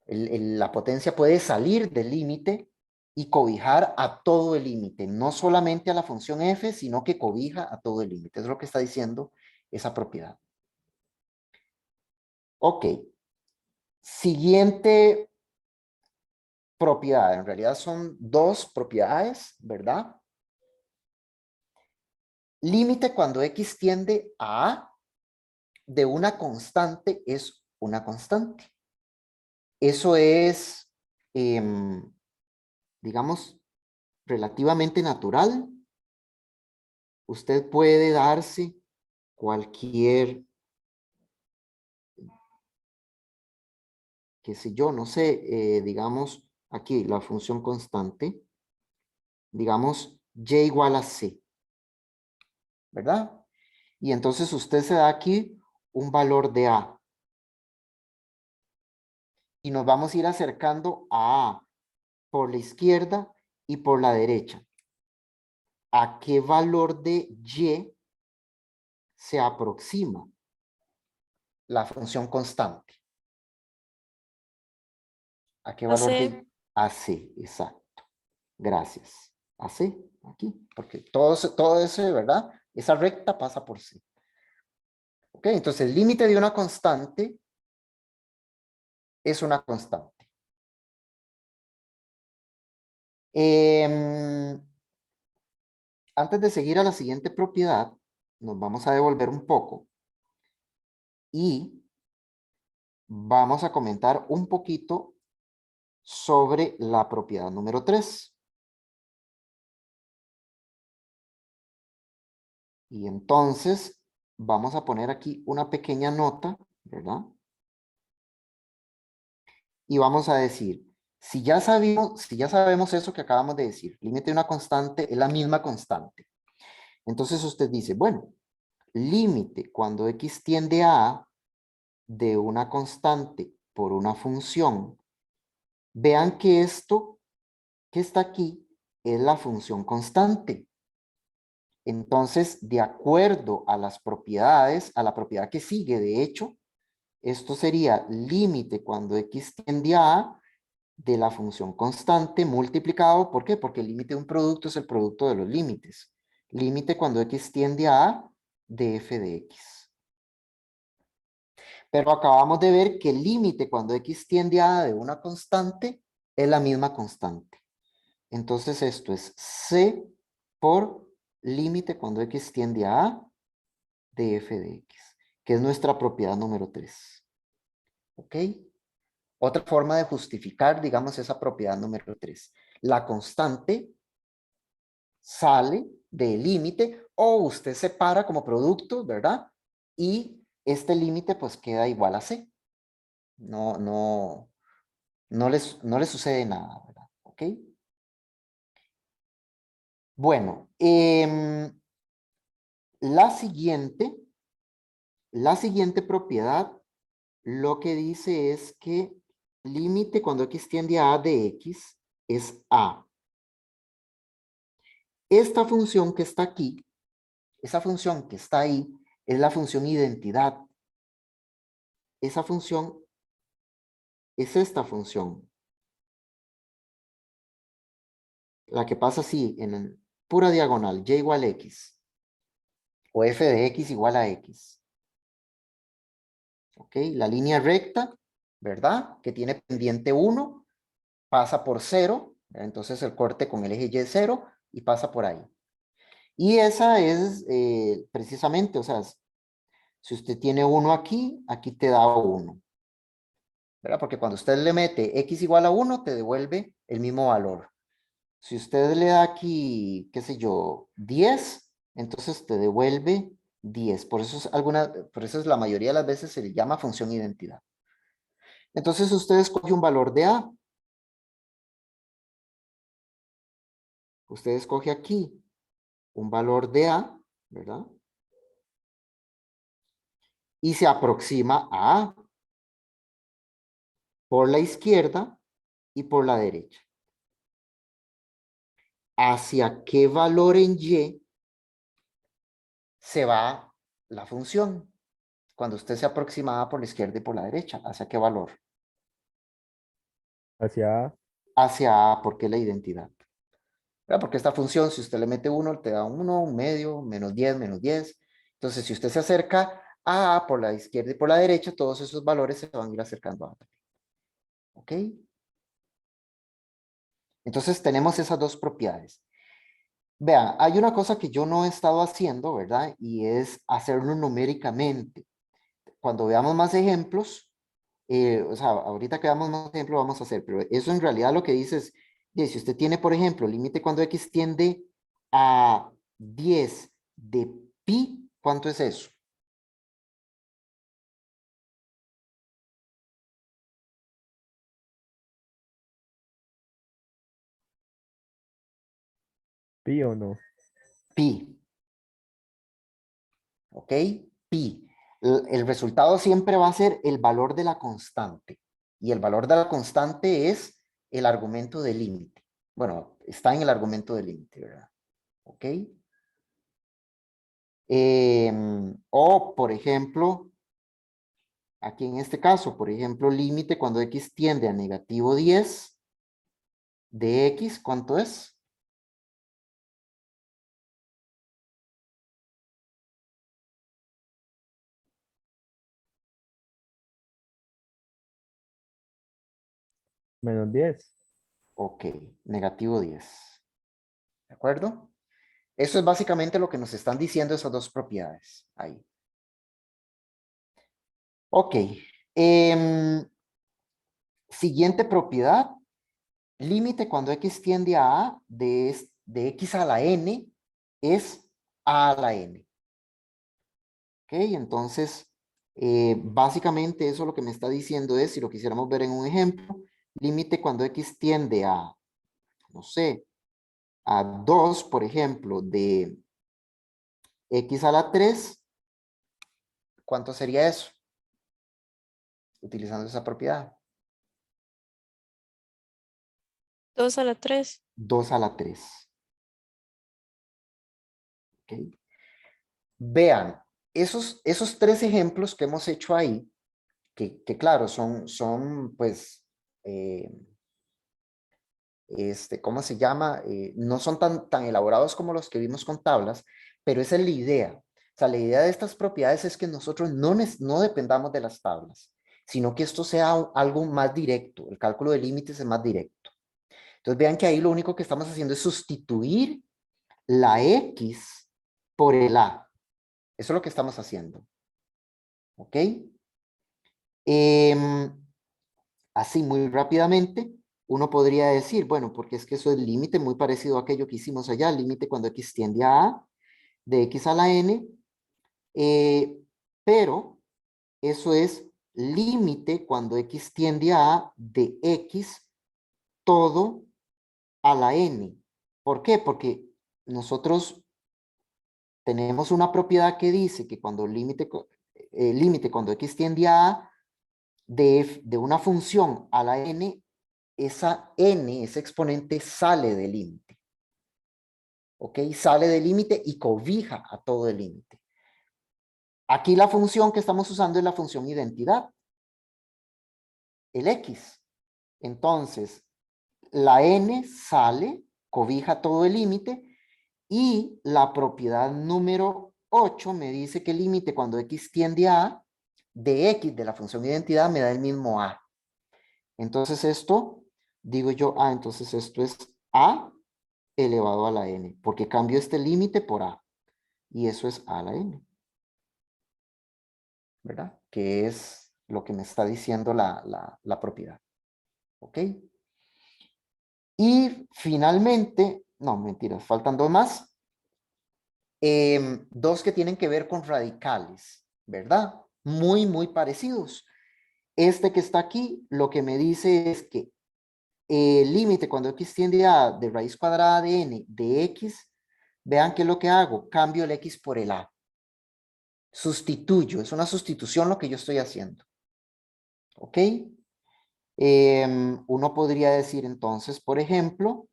La potencia puede salir del límite y cobijar a todo el límite, no solamente a la función f, sino que cobija a todo el límite. Es lo que está diciendo esa propiedad. Ok. Siguiente propiedad. En realidad son dos propiedades, ¿verdad? Límite cuando x tiende a de una constante es una constante. Eso es, digamos, relativamente natural. Usted puede darse cualquier, qué sé yo, no sé, digamos, aquí la función constante, digamos, y igual a c, ¿verdad? Y entonces usted se da aquí un valor de a. Y nos vamos a ir acercando a A por la izquierda y por la derecha. ¿A qué valor de Y se aproxima? la función constante. ¿A qué valor AC. de AC? Exacto. Gracias. AC, aquí, porque todo ese, ¿verdad? Esa recta pasa por C. Ok, entonces el límite de una constante es una constante. Antes de seguir a la siguiente propiedad, nos vamos a devolver un poco y vamos a comentar un poquito sobre la propiedad número 3. Y entonces vamos a poner aquí una pequeña nota, ¿verdad? Y vamos a decir, si ya sabemos eso que acabamos de decir, límite de una constante es la misma constante. Entonces usted dice, bueno, límite cuando x tiende a A de una constante por una función. Vean que esto que está aquí es la función constante. Entonces, de acuerdo a las propiedades, a la propiedad que sigue, de hecho, esto sería límite cuando x tiende a A de la función constante multiplicado, ¿por qué? Porque el límite de un producto es el producto de los límites. Límite cuando x tiende a A de f de x. Pero acabamos de ver que el límite cuando x tiende a A de una constante es la misma constante. Entonces esto es c por límite cuando x tiende a A de f de x, que es nuestra propiedad número 3. ¿Ok? Otra forma de justificar, digamos, esa propiedad número 3. La constante sale del límite o usted separa como producto, ¿verdad? Y este límite pues queda igual a c. No le sucede nada, ¿verdad? ¿Ok? Bueno, la siguiente propiedad lo que dice es que límite cuando x tiende a A de x es A. Esta función que está aquí, esa función que está ahí, es la función identidad. Esa función es esta función. La que pasa así, en pura diagonal, y igual a x. O f de x igual a x. ¿Ok? La línea recta, ¿verdad? Que tiene pendiente 1, pasa por 0. Entonces el corte con el eje y es 0 y pasa por ahí. Y esa es precisamente, o sea, si usted tiene 1 aquí, aquí te da 1. ¿Verdad? Porque cuando usted le mete x igual a 1, te devuelve el mismo valor. Si usted le da aquí, qué sé yo, 10, entonces te devuelve 10. Por eso es la mayoría de las veces se le llama función identidad. Entonces usted escoge un valor de A. Usted escoge aquí un valor de A, ¿verdad? Y se aproxima a A por la izquierda y por la derecha. ¿Hacia qué valor en Y se va la función? Cuando usted se aproxima por la izquierda y por la derecha, ¿hacia qué valor? Hacia A. Hacia A, porque la identidad. ¿Verdad? Porque esta función, si usted le mete 1, te da 1, un medio, menos 10, menos 10. Entonces, si usted se acerca a A por la izquierda y por la derecha, todos esos valores se van a ir acercando a A. ¿Ok? Entonces, tenemos esas dos propiedades. Vean, hay una cosa que yo no he estado haciendo, ¿verdad? Y es hacerlo numéricamente. Cuando veamos más ejemplos, o sea, ahorita que veamos más ejemplos vamos a hacer, pero eso en realidad lo que dice es, si usted tiene, por ejemplo, límite cuando x tiende a 10 de pi, ¿cuánto es eso? ¿Pi o no? Pi. ¿Ok? Pi. El resultado siempre va a ser el valor de la constante. Y el valor de la constante es el argumento del límite. Bueno, está en el argumento del límite, ¿verdad? ¿Ok? O, por ejemplo, Aquí en este caso, por ejemplo, límite cuando x tiende a negativo 10 de x, ¿cuánto es? Menos 10. Ok, negativo 10. ¿De acuerdo? Eso es básicamente lo que nos están diciendo esas dos propiedades. Ahí. Ok. Siguiente propiedad. Límite cuando x tiende a de x a la n es a la n. Ok, entonces, básicamente eso lo que me está diciendo es, si lo quisiéramos ver en un ejemplo, límite cuando x tiende a, no sé, a 2, por ejemplo, de x a la 3, ¿cuánto sería eso? Utilizando esa propiedad. 2 a la 3. 2 a la 3. ¿Ok? Vean, esos tres ejemplos que hemos hecho ahí, que claro, son pues, ¿cómo se llama? No son tan elaborados como los que vimos con tablas, pero esa es la idea. O sea, la idea de estas propiedades es que nosotros no dependamos de las tablas, sino que esto sea algo más directo. El cálculo de límites es más directo. Entonces vean que ahí lo único que estamos haciendo es sustituir la X por el A. Eso es lo que estamos haciendo. ¿Ok? Así muy rápidamente, uno podría decir, bueno, porque es que eso es límite muy parecido a aquello que hicimos allá, límite cuando x tiende a A, de x a la n, pero eso es límite cuando x tiende a A de x todo a la n. ¿Por qué? Porque nosotros tenemos una propiedad que dice que cuando límite cuando x tiende a A de una función a la n, esa n, ese exponente sale del límite. ¿Ok? Sale del límite y cobija a todo el límite. Aquí la función que estamos usando es la función identidad, el x. Entonces, la n sale, cobija todo el límite y la propiedad número 8 me dice que el límite cuando x tiende a A de x de la función identidad me da el mismo A. Entonces esto, digo yo, entonces esto es A elevado a la n, porque cambio este límite por A, y eso es A a la n, ¿verdad? Que es lo que me está diciendo la propiedad, ¿ok? Y finalmente, no, mentiras, faltan dos más, dos que tienen que ver con radicales, ¿verdad? Muy parecidos. Este que está aquí, lo que me dice es que el límite cuando x tiende a de raíz cuadrada de n de x, vean qué es lo que hago, cambio el x por el a. Sustituyo, es una sustitución lo que yo estoy haciendo. ¿Ok? Uno podría decir entonces, por ejemplo,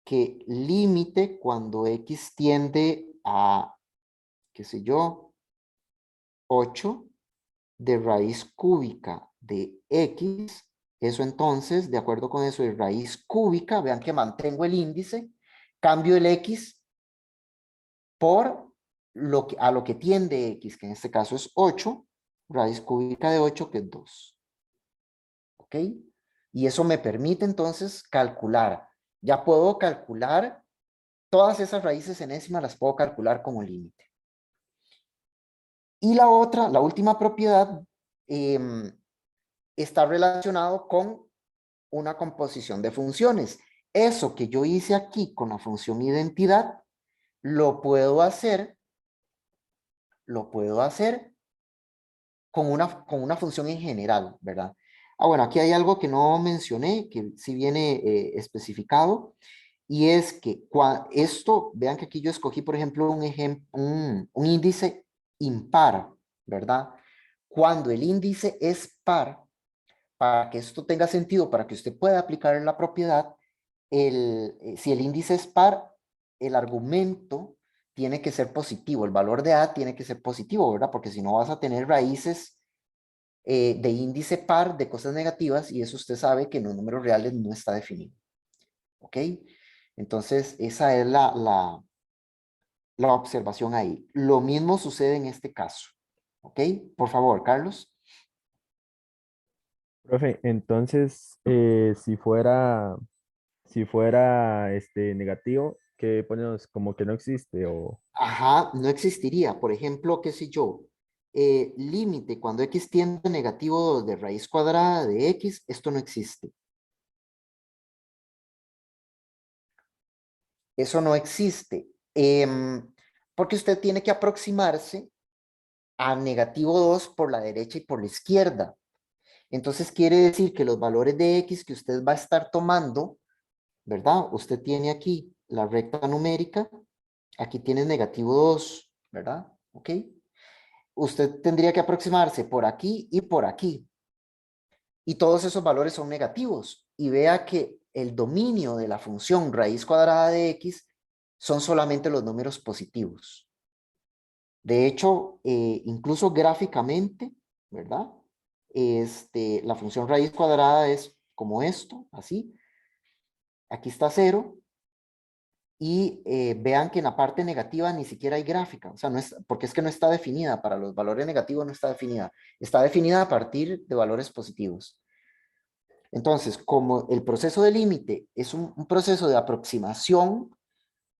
que límite cuando x tiende a, qué sé yo, 8 de raíz cúbica de x, eso entonces, de acuerdo con eso, es raíz cúbica, vean que mantengo el índice, cambio el x por a lo que tiende x, que en este caso es 8, raíz cúbica de 8, que es 2. ¿Ok? Y eso me permite entonces calcular. Ya puedo calcular todas esas raíces enésimas, las puedo calcular como límite. Y la otra, la última propiedad, está relacionado con una composición de funciones. Eso que yo hice aquí con la función identidad, lo puedo hacer con una función en general, ¿verdad? Bueno, aquí hay algo que no mencioné, que sí viene especificado, y es que esto, vean que aquí yo escogí, por ejemplo, un índice impar, ¿verdad? Cuando el índice es par, para que esto tenga sentido, para que usted pueda aplicar la propiedad, si el índice es par, el argumento tiene que ser positivo, el valor de A tiene que ser positivo, ¿verdad? Porque si no vas a tener raíces de índice par de cosas negativas y eso usted sabe que en los números reales no está definido. ¿Ok? Entonces, esa es la observación ahí. Lo mismo sucede en este caso. ¿Ok? Por favor, Carlos. Profe, entonces, si fuera negativo, ¿qué ponemos? Como que no existe o... Ajá, no existiría. Por ejemplo, qué sé yo, límite cuando x tiende a negativo 2 de raíz cuadrada de x, esto no existe. Eso no existe. Porque usted tiene que aproximarse a negativo 2 por la derecha y por la izquierda. Entonces quiere decir que los valores de x que usted va a estar tomando, ¿verdad? Usted tiene aquí la recta numérica, aquí tiene negativo 2, ¿verdad? ¿Ok? Usted tendría que aproximarse por aquí y por aquí. Y todos esos valores son negativos. Y vea que el dominio de la función raíz cuadrada de x son solamente los números positivos. De hecho, incluso gráficamente, ¿verdad? La función raíz cuadrada es como esto, así. Aquí está 0. Y vean que en la parte negativa ni siquiera hay gráfica. O sea, no es, porque es que no está definida. Para los valores negativos no está definida. Está definida a partir de valores positivos. Entonces, como el proceso de límite es un proceso de aproximación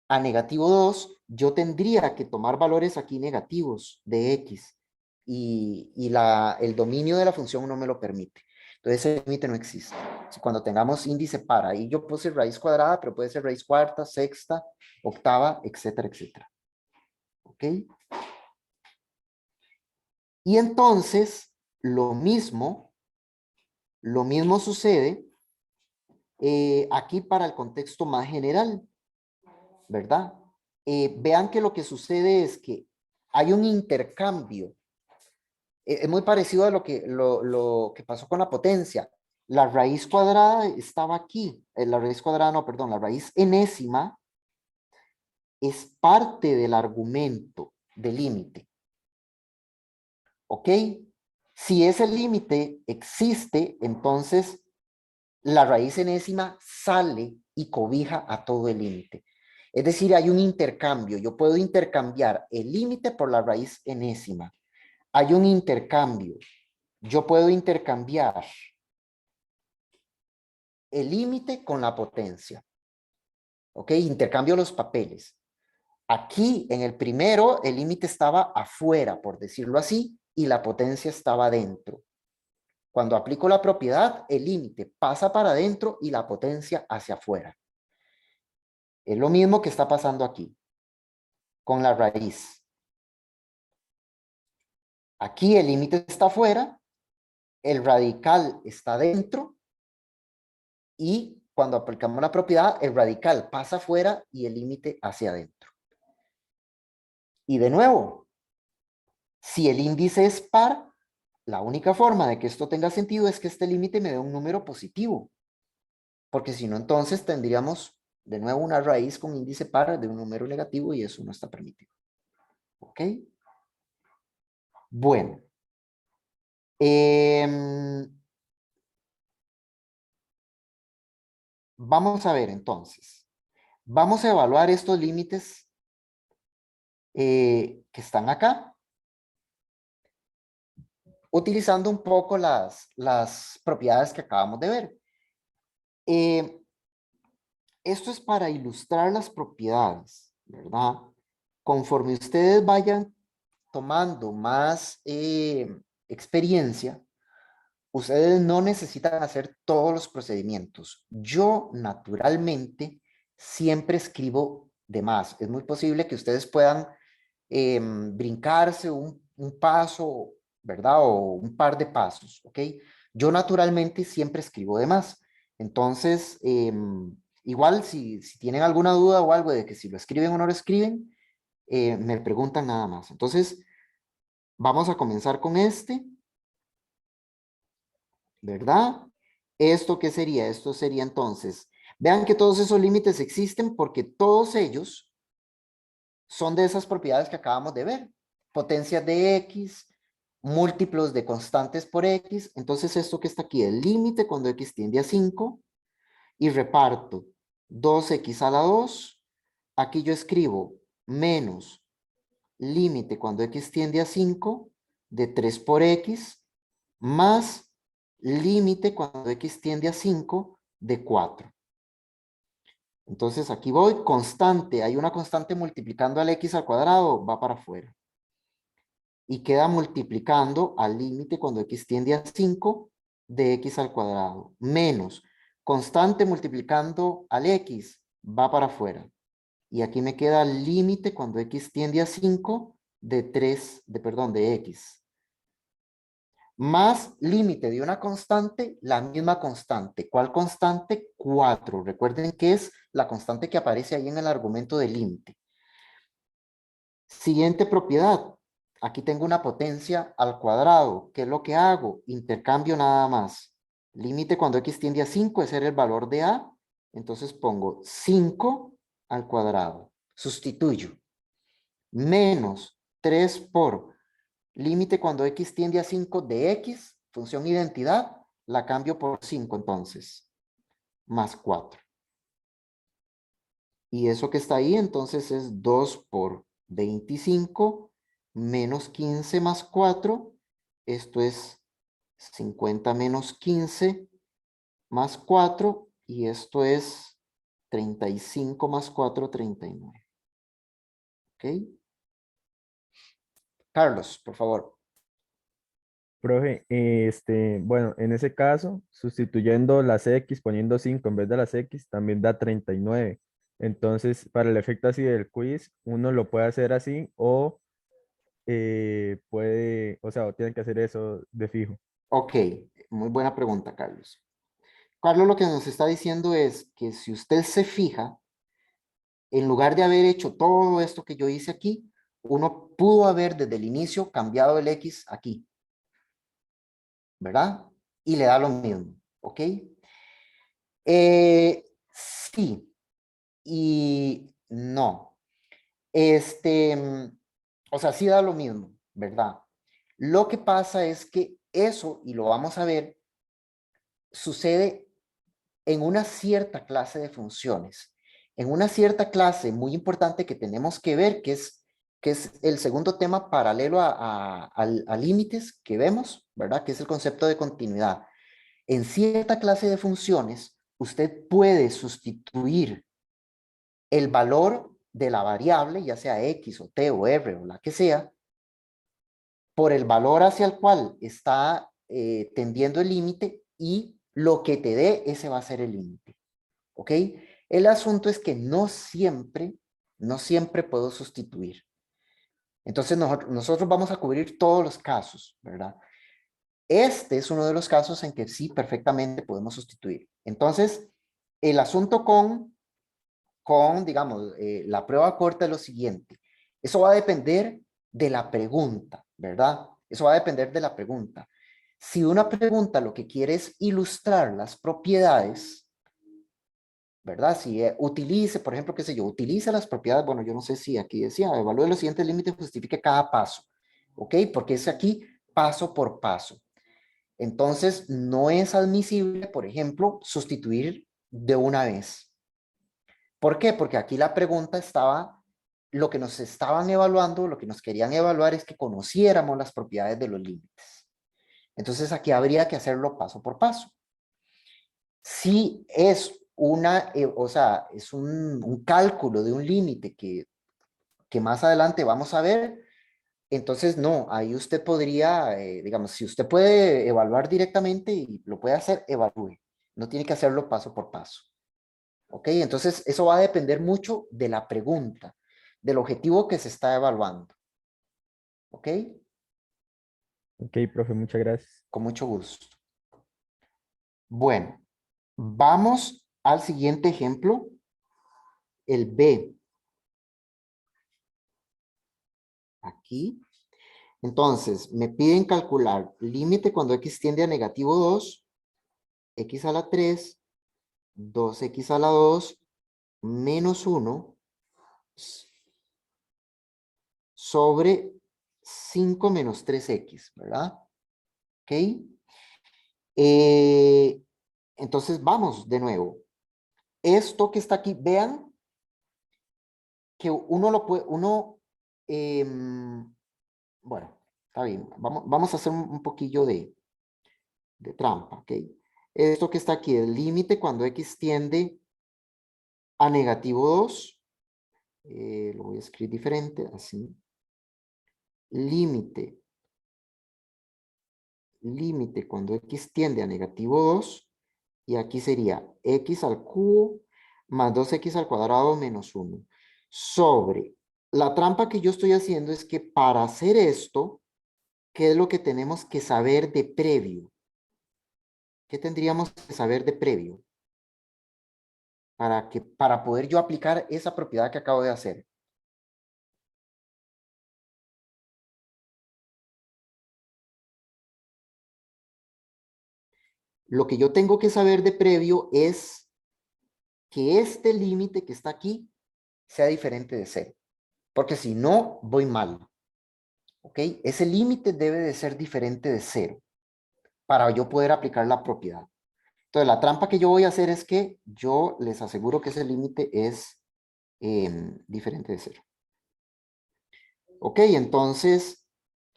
a negativo 2, yo tendría que tomar valores aquí negativos de x y el dominio de la función no me lo permite. Entonces, ese límite no existe. Cuando tengamos índice par, ahí yo puse raíz cuadrada, pero puede ser raíz cuarta, sexta, octava, etcétera, etcétera. ¿Ok? Y entonces, lo mismo sucede aquí para el contexto más general, ¿verdad? Vean que lo que sucede es que hay un intercambio. Es muy parecido a lo que pasó con la potencia. La raíz cuadrada estaba aquí. La raíz cuadrada, no, perdón, la raíz enésima es parte del argumento del límite. ¿Ok? Si ese límite existe, entonces la raíz enésima sale y cobija a todo el límite. Es decir, hay un intercambio. Yo puedo intercambiar el límite por la raíz enésima. Hay un intercambio. Yo puedo intercambiar el límite con la potencia. ¿Ok? Intercambio los papeles. Aquí, en el primero, el límite estaba afuera, por decirlo así, y la potencia estaba dentro. Cuando aplico la propiedad, el límite pasa para adentro y la potencia hacia afuera. Es lo mismo que está pasando aquí, con la raíz. Aquí el límite está afuera, el radical está dentro, y cuando aplicamos la propiedad, el radical pasa afuera y el límite hacia adentro. Y de nuevo, si el índice es par, la única forma de que esto tenga sentido es que este límite me dé un número positivo. Porque si no, entonces tendríamos de nuevo una raíz con índice par de un número negativo y eso no está permitido. ¿Ok? Bueno. Vamos a ver entonces. Vamos a evaluar estos límites que están acá, utilizando un poco las propiedades que acabamos de ver. Esto es para ilustrar las propiedades, ¿verdad? Conforme ustedes vayan tomando más experiencia, ustedes no necesitan hacer todos los procedimientos. Yo, naturalmente, siempre escribo de más. Es muy posible que ustedes puedan brincarse un paso, ¿verdad? O un par de pasos, ¿ok? Yo, naturalmente, siempre escribo de más. Entonces, igual si tienen alguna duda o algo de que si lo escriben o no lo escriben, me preguntan nada más. Entonces, vamos a comenzar con este. ¿Verdad? ¿Esto qué sería? Esto sería entonces, vean que todos esos límites existen porque todos ellos son de esas propiedades que acabamos de ver. Potencias de x, múltiplos de constantes por x. Entonces esto que está aquí, el límite cuando x tiende a 5, y reparto 2x a la 2. Aquí yo escribo menos límite cuando x tiende a 5 de 3 por x, más límite cuando x tiende a 5 de 4. Entonces aquí voy, constante, hay una constante multiplicando al x al cuadrado, va para afuera. Y queda multiplicando al límite cuando x tiende a 5 de x al cuadrado, menos constante multiplicando al x, va para afuera. Y aquí me queda el límite cuando x tiende a 5 de de x. Más límite de una constante, la misma constante. ¿Cuál constante? 4. Recuerden que es la constante que aparece ahí en el argumento del límite. Siguiente propiedad. Aquí tengo una potencia al cuadrado. ¿Qué es lo que hago? Intercambio nada más. Límite cuando x tiende a 5 es ser el valor de a. Entonces pongo 5 al cuadrado. Sustituyo. Menos 3 por límite cuando x tiende a 5 de x, función identidad, la cambio por 5 entonces, más 4. Y eso que está ahí entonces es 2 por 25 menos 15 más 4. Esto es 50 menos 15 más 4. Y esto es 35 más 4, 39. ¿Ok? Carlos, por favor. Profe, bueno, en ese caso, sustituyendo las X, poniendo 5 en vez de las X, también da 39. Entonces, para el efecto así del quiz, uno lo puede hacer así o puede, o sea, o tiene que hacer eso de fijo. Ok, muy buena pregunta, Carlos. Carlos lo que nos está diciendo es que si usted se fija, en lugar de haber hecho todo esto que yo hice aquí, uno pudo haber desde el inicio cambiado el X aquí, ¿verdad? Y le da lo mismo, ¿ok? Sí y no. O sea, sí da lo mismo, ¿verdad? Lo que pasa es que eso, y lo vamos a ver, sucede en una cierta clase de funciones, en una cierta clase muy importante que tenemos que ver, que es el segundo tema paralelo a límites que vemos, ¿verdad? Que es el concepto de continuidad. En cierta clase de funciones, usted puede sustituir el valor de la variable, ya sea X o T o R o la que sea, por el valor hacia el cual está tendiendo el límite y lo que te dé, ese va a ser el límite. ¿Ok? El asunto es que no siempre puedo sustituir. Entonces nosotros vamos a cubrir todos los casos, ¿verdad? Este es uno de los casos en que sí perfectamente podemos sustituir. Entonces, el asunto digamos, la prueba corta es lo siguiente. Eso va a depender de la pregunta, ¿verdad? Eso va a depender de la pregunta. Si una pregunta lo que quiere es ilustrar las propiedades, ¿verdad? Si utilice, por ejemplo, qué sé yo, utilice las propiedades, bueno, yo no sé si aquí decía, evalúe los siguientes límites, justifique cada paso, ¿ok? Porque es aquí paso por paso. Entonces, no es admisible, por ejemplo, sustituir de una vez. ¿Por qué? Porque aquí la pregunta estaba, lo que nos estaban evaluando, lo que nos querían evaluar es que conociéramos las propiedades de los límites. Entonces, aquí habría que hacerlo paso por paso. Si es o sea, es un cálculo de un límite que más adelante vamos a ver, entonces no, ahí usted podría, digamos, si usted puede evaluar directamente y lo puede hacer, evalúe. No tiene que hacerlo paso por paso. ¿Ok? Entonces, eso va a depender mucho de la pregunta, del objetivo que se está evaluando. ¿Ok? Ok, profe, muchas gracias. Con mucho gusto. Bueno, vamos al siguiente ejemplo, el B. Aquí. Entonces, me piden calcular límite cuando x tiende a negativo 2, x a la 3, 2x a la 2, menos 1, sobre 5 menos 3x, ¿verdad? ¿Ok? Entonces vamos de nuevo. Esto que está aquí, vean que uno lo puede, bueno, está bien, vamos a hacer un poquillo de trampa, ¿ok? Esto que está aquí, el límite cuando x tiende a negativo 2, lo voy a escribir diferente, así. Límite cuando x tiende a negativo 2, y aquí sería x al cubo más 2x al cuadrado menos 1. Sobre, la trampa que yo estoy haciendo es que para hacer esto, ¿qué es lo que tenemos que saber de previo? ¿Qué tendríamos que saber de previo? Para poder yo aplicar esa propiedad que acabo de hacer. Lo que yo tengo que saber de previo es que este límite que está aquí sea diferente de 0. Porque si no, voy mal. ¿Ok? Ese límite debe de ser diferente de 0 para yo poder aplicar la propiedad. Entonces, la trampa que yo voy a hacer es que yo les aseguro que ese límite es diferente de 0. Ok, entonces,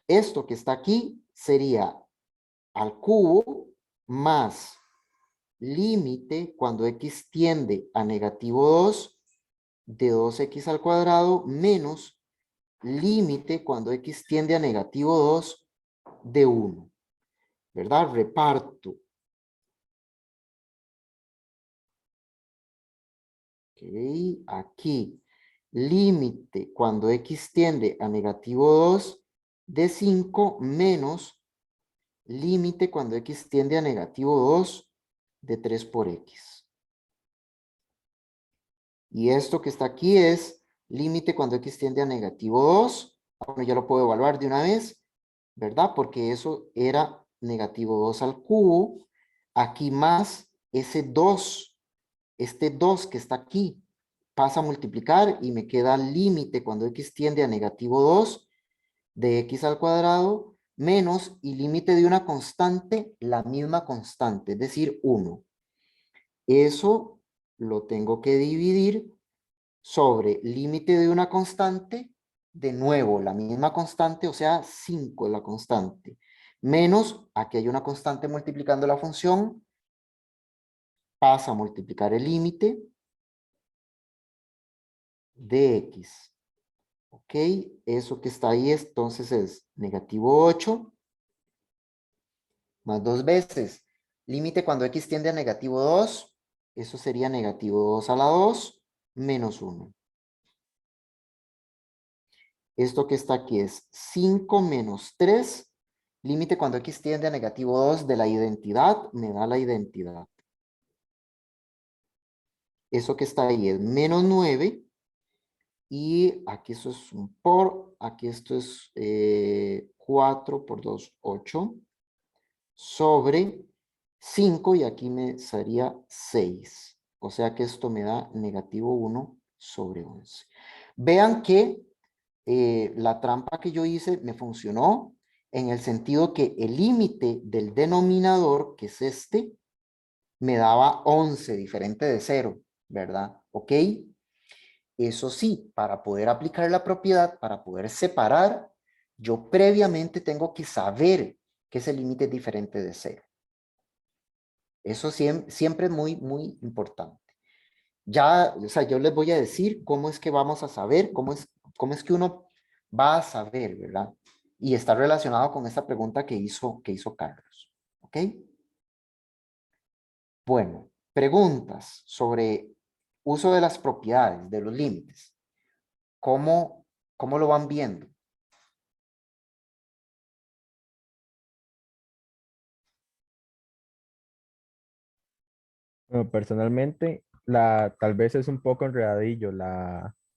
esto que está aquí sería al cubo más límite cuando x tiende a negativo 2 de 2x al cuadrado menos límite cuando x tiende a negativo 2 de 1, ¿verdad? Reparto. Ok, aquí límite cuando x tiende a negativo 2 de 5 menos límite cuando x tiende a negativo 2 de 3 por x. Y esto que está aquí es límite cuando x tiende a negativo 2. Bueno, ya lo puedo evaluar de una vez, ¿verdad? Porque eso era negativo 2 al cubo. Aquí más ese 2, este 2 que está aquí, pasa a multiplicar y me queda límite cuando x tiende a negativo 2 de x al cuadrado menos y límite de una constante, la misma constante, es decir, 1. Eso lo tengo que dividir sobre límite de una constante, de nuevo, la misma constante, o sea, 5 la constante, menos, aquí hay una constante multiplicando la función, pasa a multiplicar el límite de x. Ok, eso que está ahí entonces es negativo 8 más 2 veces. Límite cuando x tiende a negativo 2, eso sería negativo 2 a la 2 menos 1. Esto que está aquí es 5 menos 3. Límite cuando x tiende a negativo 2 de la identidad, me da la identidad. Eso que está ahí es menos 9. Y aquí eso es un por, aquí esto es 4 por 2, 8. Sobre 5 y aquí me sería 6. O sea que esto me da negativo 1 sobre 11. Vean que la trampa que yo hice me funcionó en el sentido que el límite del denominador, que es este, me daba 11, diferente de 0, ¿verdad? ¿Ok? Eso sí, para poder aplicar la propiedad, para poder separar, yo previamente tengo que saber que ese límite es diferente de 0. Eso siempre es muy, muy importante. Ya, o sea, yo les voy a decir cómo es que vamos a saber, cómo es que uno va a saber, ¿verdad? Y está relacionado con esta pregunta que hizo Carlos. ¿Ok? Bueno, preguntas sobre uso de las propiedades, de los límites. ¿Cómo lo van viendo? Bueno, personalmente, tal vez es un poco enredadillo,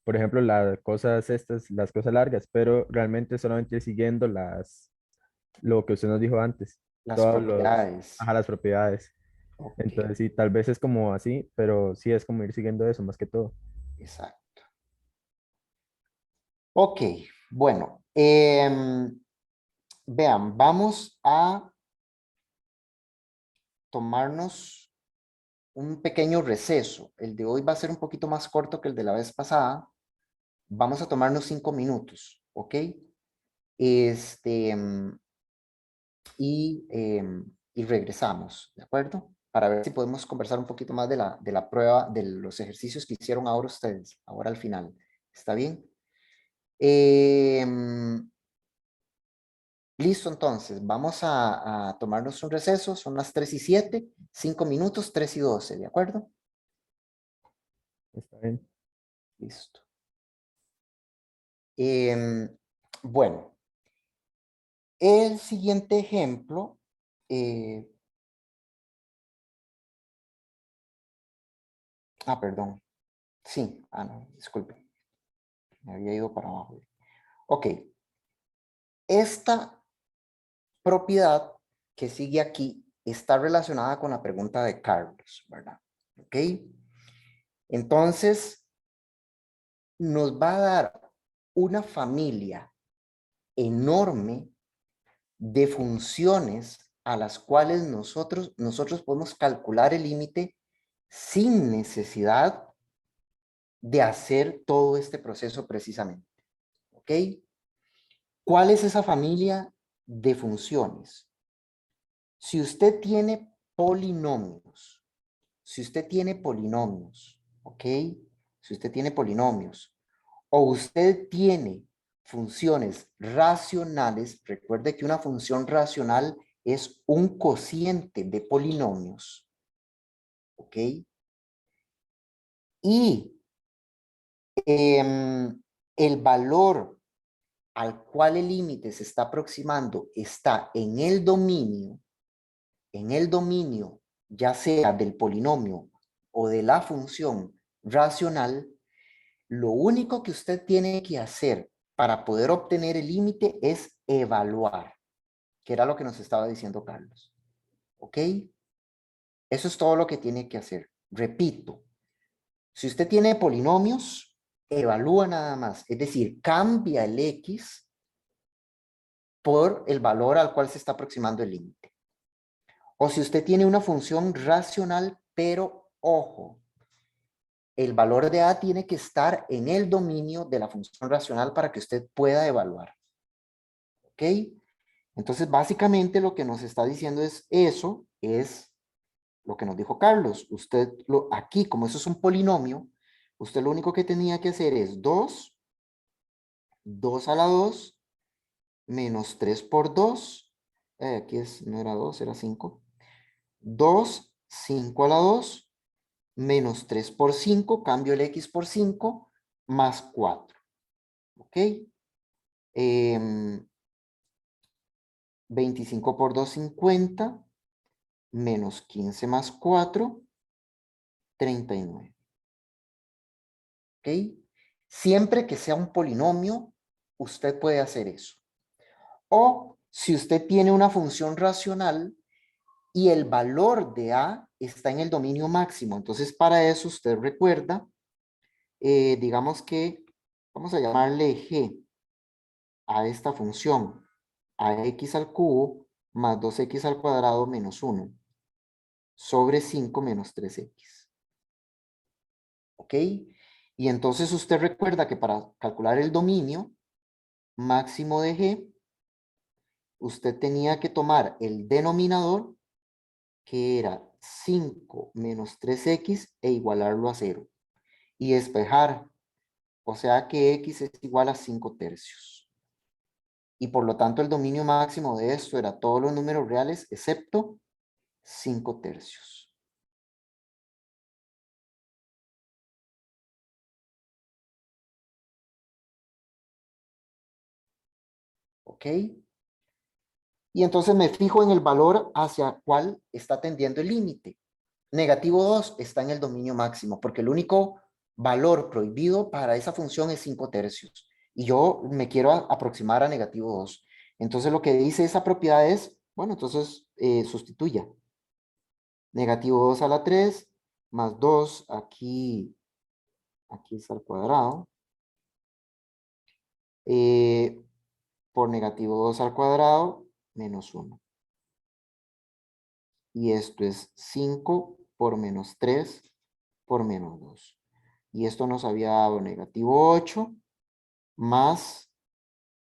por ejemplo, las cosas estas, las cosas largas, pero realmente solamente ir siguiendo lo que usted nos dijo antes, Las todos propiedades. las propiedades. Ok, Entonces, sí, tal vez es como así, pero sí es como ir siguiendo eso más que todo. exacto. Ok, Bueno, vean, vamos a tomarnos un pequeño receso. El de hoy va a ser un poquito más corto que el de la vez pasada. Vamos a tomarnos 5 minutos, ¿ok? Este, y regresamos, ¿de acuerdo? Para ver si podemos conversar un poquito más de la prueba, de los ejercicios que hicieron ahora ustedes, ahora al final. ¿Está bien? Listo, entonces, vamos a tomarnos un receso. Son las 3:07, 5 minutos, 3:12, ¿de acuerdo? Está bien. Listo. Bueno, el siguiente ejemplo, perdón. Sí, no, disculpe. Me había ido para abajo. Ok. Esta propiedad que sigue aquí está relacionada con la pregunta de Carlos, ¿verdad? Ok. Entonces, nos va a dar una familia enorme de funciones a las cuales nosotros podemos calcular el límite sin necesidad de hacer todo este proceso precisamente. ¿Ok? ¿Cuál es esa familia de funciones? Si usted tiene polinomios, ¿ok? Si usted tiene polinomios, o usted tiene funciones racionales, recuerde que una función racional es un cociente de polinomios, ¿ok? Y el valor al cual el límite se está aproximando está en el dominio, ya sea del polinomio o de la función racional, lo único que usted tiene que hacer para poder obtener el límite es evaluar, que era lo que nos estaba diciendo Carlos. ¿Ok? Eso es todo lo que tiene que hacer. Repito, si usted tiene polinomios, evalúa nada más. Es decir, cambia el X por el valor al cual se está aproximando el límite. O si usted tiene una función racional, pero ojo, el valor de A tiene que estar en el dominio de la función racional para que usted pueda evaluar. ¿Ok? Entonces, básicamente lo que nos está diciendo es eso, es lo que nos dijo Carlos. Usted, aquí, como eso es un polinomio, usted lo único que tenía que hacer es 2 a la 2, menos 3 por 2. Aquí no era 2, era 5. 2, 5 a la 2, menos 3 por 5, cambio el X por 5, más 4. ¿Ok? 25 por 2, 50, menos 15 más 4, 39. ¿Ok? Siempre que sea un polinomio, usted puede hacer eso. O si usted tiene una función racional y el valor de A está en el dominio máximo, entonces para eso usted recuerda, digamos que vamos a llamarle G a esta función, a x al cubo más 2x al cuadrado menos 1 sobre 5 menos 3x. ¿Ok? Y entonces usted recuerda que para calcular el dominio máximo de G, usted tenía que tomar el denominador, que era 5 menos 3x, e igualarlo a 0. Y despejar, o sea que x es igual a 5 tercios. Y por lo tanto el dominio máximo de esto era todos los números reales excepto 5 tercios. ¿Ok? Y entonces me fijo en el valor hacia cuál está tendiendo el límite. Negativo 2 está en el dominio máximo, porque el único valor prohibido para esa función es 5 tercios. Y yo me quiero aproximar a negativo 2. Entonces lo que dice esa propiedad es, bueno, entonces sustituya. Negativo 2 a la 3, más 2, aquí es al cuadrado. por negativo 2 al cuadrado menos 1. Y esto es 5 por menos 3 por menos 2. Y esto nos había dado negativo 8 más,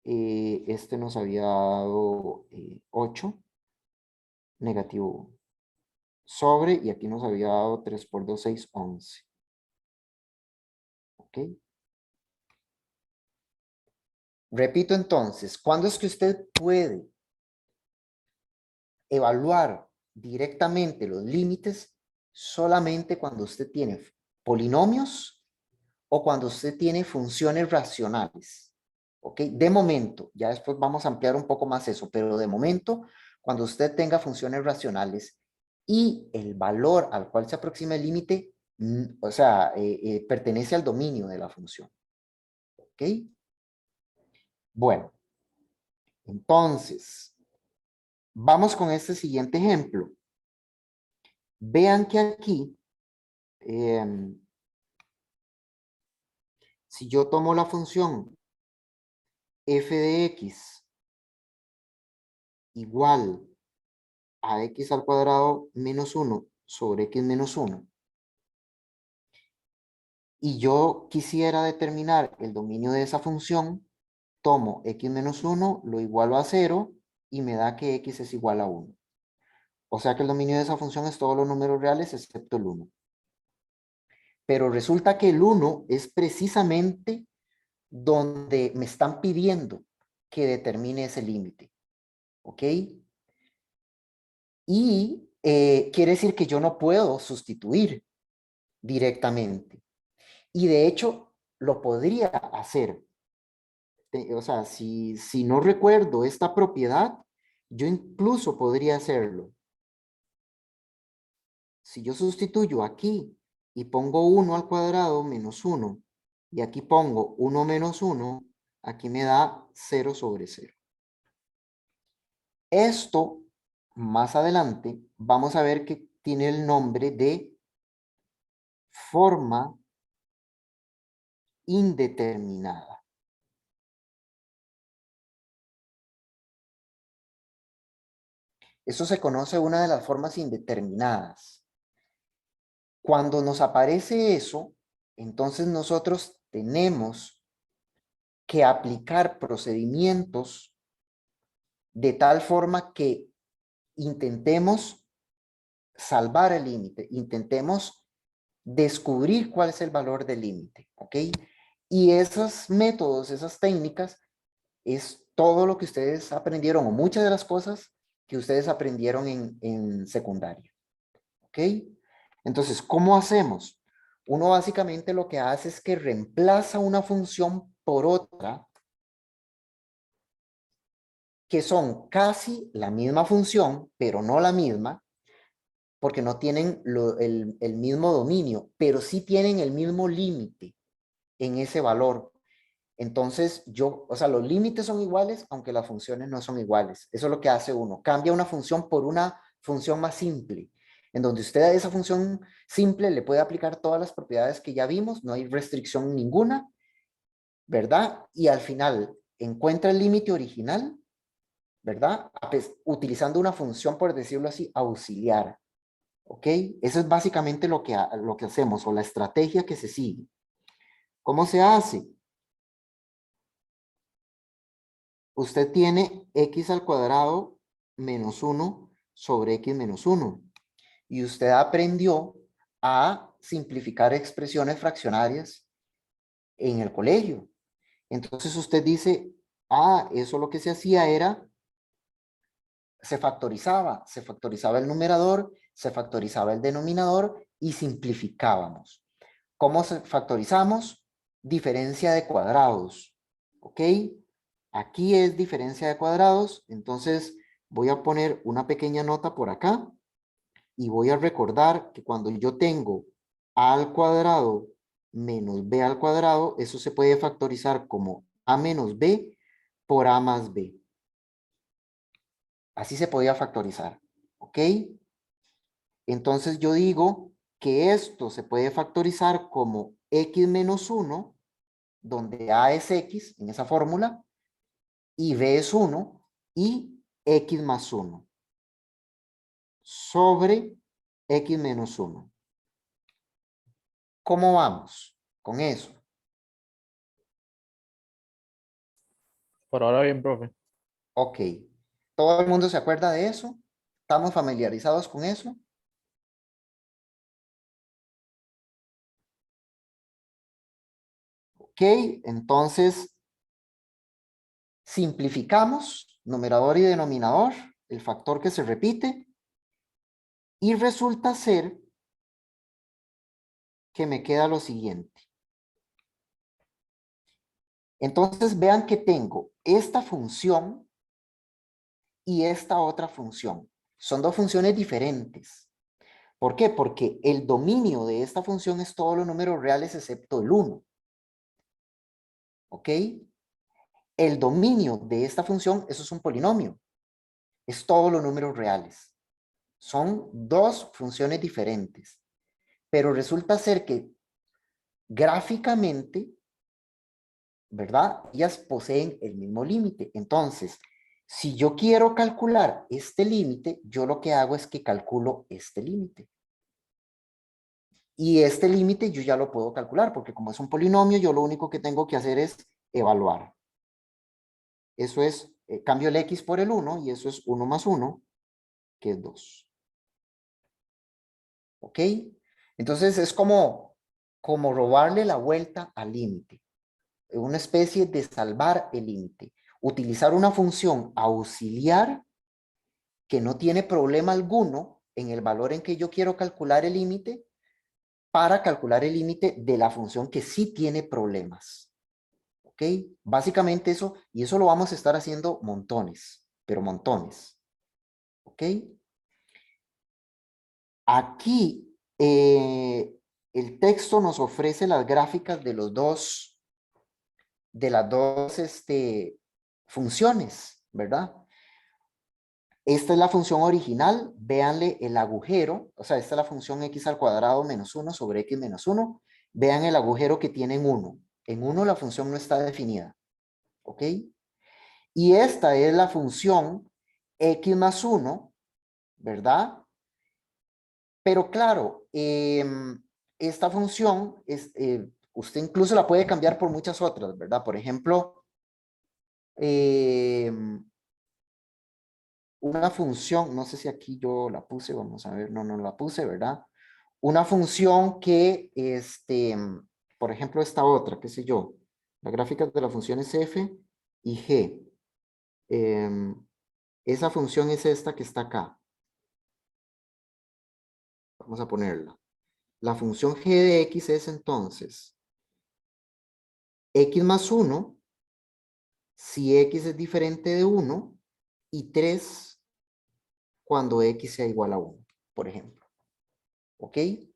este nos había dado 8, negativo 1. Sobre, y aquí nos había dado 3 por 2, 6, 11. ¿Ok? Repito entonces, ¿cuándo es que usted puede evaluar directamente los límites? Solamente cuando usted tiene polinomios o cuando usted tiene funciones racionales. ¿Ok? De momento, ya después vamos a ampliar un poco más eso, pero de momento, cuando usted tenga funciones racionales y el valor al cual se aproxima el límite, o sea, pertenece al dominio de la función. ¿Ok? Bueno, entonces, vamos con este siguiente ejemplo. Vean que aquí, si yo tomo la función f de x igual a x al cuadrado menos 1 sobre x menos 1, y yo quisiera determinar el dominio de esa función, tomo x menos 1, lo igualo a 0 y me da que x es igual a 1. O sea que el dominio de esa función es todos los números reales excepto el 1. Pero resulta que el 1 es precisamente donde me están pidiendo que determine ese límite. ¿Ok? Y quiere decir que yo no puedo sustituir directamente. Y de hecho, lo podría hacer. O sea, si no recuerdo esta propiedad, yo incluso podría hacerlo. Si yo sustituyo aquí y pongo 1 al cuadrado menos 1, y aquí pongo 1 menos 1, aquí me da 0 sobre 0. Esto, más adelante, vamos a ver que tiene el nombre de forma indeterminada. Eso se conoce una de las formas indeterminadas. Cuando nos aparece eso, entonces nosotros tenemos que aplicar procedimientos de tal forma que intentemos salvar el límite, intentemos descubrir cuál es el valor del límite, ¿ok? Y esos métodos, esas técnicas, es todo lo que ustedes aprendieron, o muchas de las cosas que ustedes aprendieron en secundaria, ¿ok? Entonces, ¿cómo hacemos? Uno básicamente lo que hace es que reemplaza una función por otra que son casi la misma función, pero no la misma, porque no tienen el mismo dominio, pero sí tienen el mismo límite en ese valor. Entonces, o sea, los límites son iguales, aunque las funciones no son iguales. Eso es lo que hace uno. Cambia una función por una función más simple, en donde usted a esa función simple le puede aplicar todas las propiedades que ya vimos, no hay restricción ninguna, ¿verdad? Y al final encuentra el límite original, ¿verdad? Utilizando una función, por decirlo así, auxiliar. ¿Ok? Eso es básicamente lo que hacemos, o la estrategia que se sigue. ¿Cómo se hace? Usted tiene x al cuadrado menos 1 sobre x menos 1. Y usted aprendió a simplificar expresiones fraccionarias en el colegio. Entonces usted dice, eso lo que se hacía era, se factorizaba el numerador, se factorizaba el denominador y simplificábamos. ¿Cómo factorizamos? Diferencia de cuadrados. ¿Ok? Aquí es diferencia de cuadrados. Entonces voy a poner una pequeña nota por acá. Y voy a recordar que cuando yo tengo a al cuadrado menos b al cuadrado, eso se puede factorizar como a menos b por a más b. Así se podía factorizar. ¿Ok? Entonces yo digo que esto se puede factorizar como x menos 1 donde A es X en esa fórmula y B es 1 y X más 1 sobre X menos 1. ¿Cómo vamos con eso? Por ahora bien, profe. Ok. ¿Todo el mundo se acuerda de eso? ¿Estamos familiarizados con eso? Ok, entonces simplificamos numerador y denominador, el factor que se repite, y resulta ser que me queda lo siguiente. Entonces vean que tengo esta función y esta otra función. Son dos funciones diferentes. ¿Por qué? Porque el dominio de esta función es todos los números reales excepto el 1. ¿Ok? El dominio de esta función, eso es un polinomio. Es todos los números reales. Son dos funciones diferentes. Pero resulta ser que gráficamente, ¿verdad? Ellas poseen el mismo límite. Entonces, si yo quiero calcular este límite, yo lo que hago es que calculo este límite. Y este límite yo ya lo puedo calcular, porque como es un polinomio, yo lo único que tengo que hacer es evaluar. Eso es, cambio el X por el 1, y eso es 1 más 1, que es 2. ¿Ok? Entonces es como robarle la vuelta al límite. Una especie de salvar el límite. Utilizar una función auxiliar que no tiene problema alguno en el valor en que yo quiero calcular el límite para calcular el límite de la función que sí tiene problemas. ¿Ok? Básicamente eso, y eso lo vamos a estar haciendo montones, pero montones. ¿Ok? Aquí el texto nos ofrece las gráficas de las dos funciones, ¿verdad? Esta es la función original, véanle el agujero, o sea, esta es la función x al cuadrado menos 1 sobre x menos 1. Vean el agujero que tiene en 1. En 1 la función no está definida, ¿ok? Y esta es la función x más 1, ¿verdad? Pero claro, esta función, usted incluso la puede cambiar por muchas otras, ¿verdad? Por ejemplo, una función, no sé si aquí yo la puse, vamos a ver, no la puse, ¿verdad? Una función que, por ejemplo, esta otra, qué sé yo, la gráfica de las funciones f y g. Esa función es esta que está acá. Vamos a ponerla. La función g de x es entonces x más 1 si x es diferente de 1 y 3 cuando x sea igual a 1, por ejemplo. ¿Ok? Esa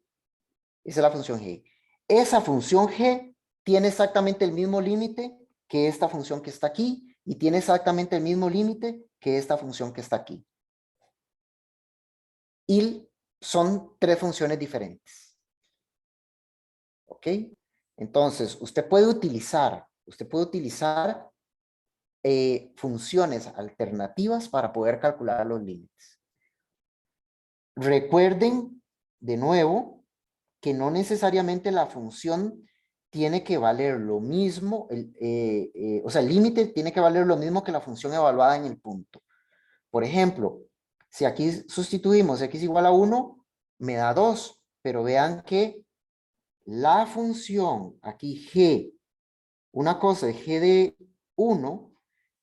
es la función g. Esa función g tiene exactamente el mismo límite que esta función que está aquí y tiene exactamente el mismo límite que esta función que está aquí. Y son tres funciones diferentes. ¿Ok? Entonces, usted puede utilizar funciones alternativas para poder calcular los límites. Recuerden, de nuevo, que no necesariamente la función tiene que valer lo mismo, o sea, el límite tiene que valer lo mismo que la función evaluada en el punto. Por ejemplo, si aquí sustituimos x igual a 1, me da 2, pero vean que la función aquí g, una cosa es g de 1,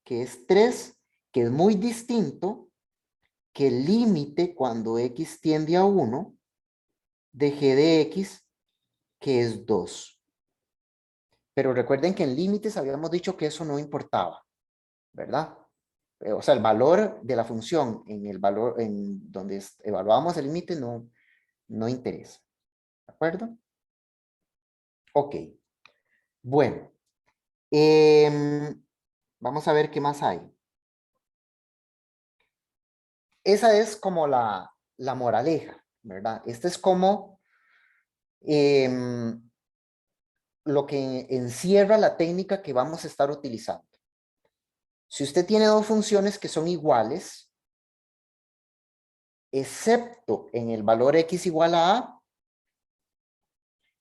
que es 3, que es muy distinto que el límite cuando x tiende a 1 de g de x, que es 2. Pero recuerden que en límites habíamos dicho que eso no importaba, ¿verdad? O sea, el valor de la función en el valor en donde evaluamos el límite no interesa. ¿De acuerdo? Ok. Bueno. Vamos a ver qué más hay. Esa es como la moraleja, ¿verdad? Esta es como lo que encierra la técnica que vamos a estar utilizando. Si usted tiene dos funciones que son iguales, excepto en el valor x igual a a,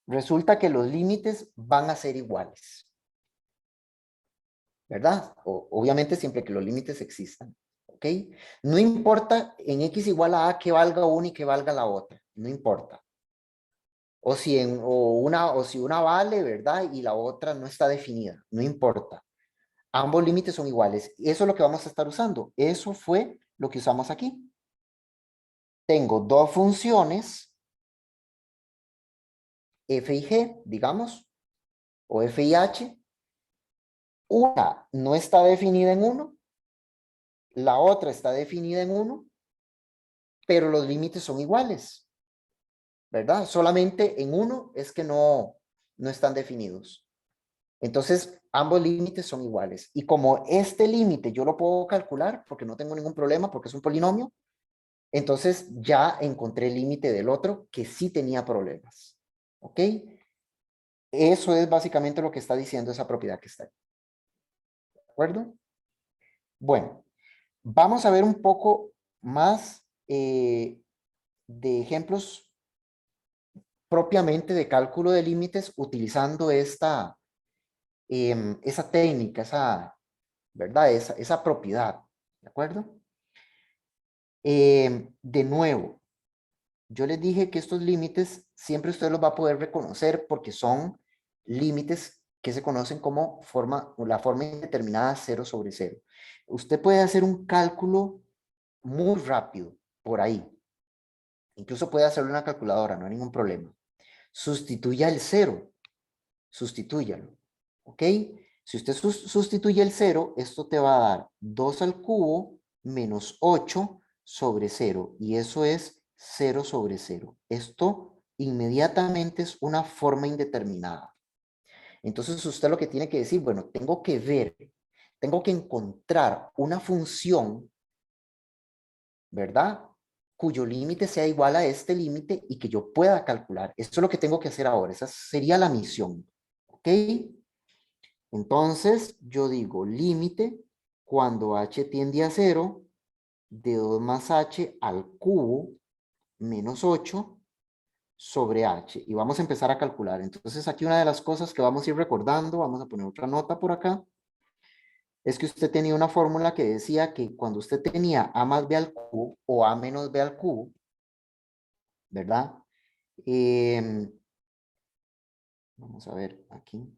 resulta que los límites van a ser iguales. ¿Verdad? Obviamente siempre que los límites existan. ¿Ok? No importa en x igual a que valga una y que valga la otra. No importa. O si una vale, ¿verdad? Y la otra no está definida. No importa. Ambos límites son iguales. Eso es lo que vamos a estar usando. Eso fue lo que usamos aquí. Tengo dos funciones, f y g, digamos, o f y h. Una no está definida en 1, la otra está definida en 1, pero los límites son iguales, ¿verdad? Solamente en 1 es que no están definidos. Entonces, ambos límites son iguales. Y como este límite yo lo puedo calcular, porque no tengo ningún problema, porque es un polinomio, entonces ya encontré el límite del otro que sí tenía problemas. ¿Ok? Eso es básicamente lo que está diciendo esa propiedad que está ahí. ¿De acuerdo? Bueno, vamos a ver un poco más de ejemplos propiamente de cálculo de límites utilizando esa técnica, ¿verdad? Esa propiedad, ¿de acuerdo? De nuevo, yo les dije que estos límites siempre usted los va a poder reconocer porque son límites que se conocen como la forma indeterminada 0 sobre 0. Usted puede hacer un cálculo muy rápido por ahí. Incluso puede hacerlo en una calculadora, no hay ningún problema. Sustituya el 0. Sustitúyalo. ¿Ok? Si usted sustituye el 0, esto te va a dar 2 al cubo menos 8 sobre 0. Y eso es 0 sobre 0. Esto inmediatamente es una forma indeterminada. Entonces usted lo que tiene que decir, bueno, tengo que ver, tengo que encontrar una función, ¿verdad? Cuyo límite sea igual a este límite y que yo pueda calcular. Esto es lo que tengo que hacer ahora. Esa sería la misión. ¿Ok? Entonces, yo digo límite cuando h tiende a 0 de 2 más h al cubo menos 8 sobre h. Y vamos a empezar a calcular. Entonces, aquí una de las cosas que vamos a ir recordando, vamos a poner otra nota por acá, es que usted tenía una fórmula que decía que cuando usted tenía a más b al cubo o a menos b al cubo, ¿verdad? Vamos a ver aquí.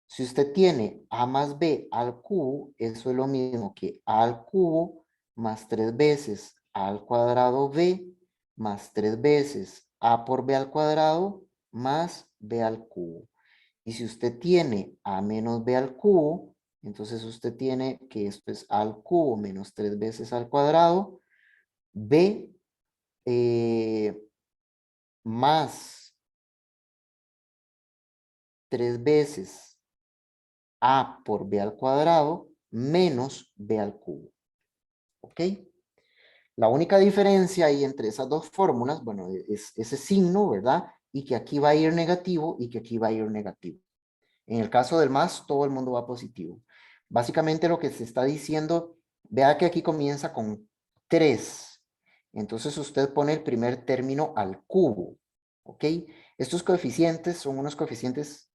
Si usted tiene a más b al cubo, eso es lo mismo que a al cubo más 3 veces a al cuadrado b más 3 veces a por b al cuadrado más b al cubo. Y si usted tiene a menos b al cubo, entonces usted tiene que esto es a al cubo menos 3 veces al cuadrado, b más 3 veces a por b al cuadrado menos b al cubo. ¿Ok? La única diferencia ahí entre esas dos fórmulas, bueno, es ese signo, ¿verdad? Y que aquí va a ir negativo y que aquí va a ir negativo. En el caso del más, todo el mundo va positivo. Básicamente lo que se está diciendo, vea que aquí comienza con 3. Entonces usted pone el primer término al cubo. ¿Ok? Estos coeficientes son unos coeficientes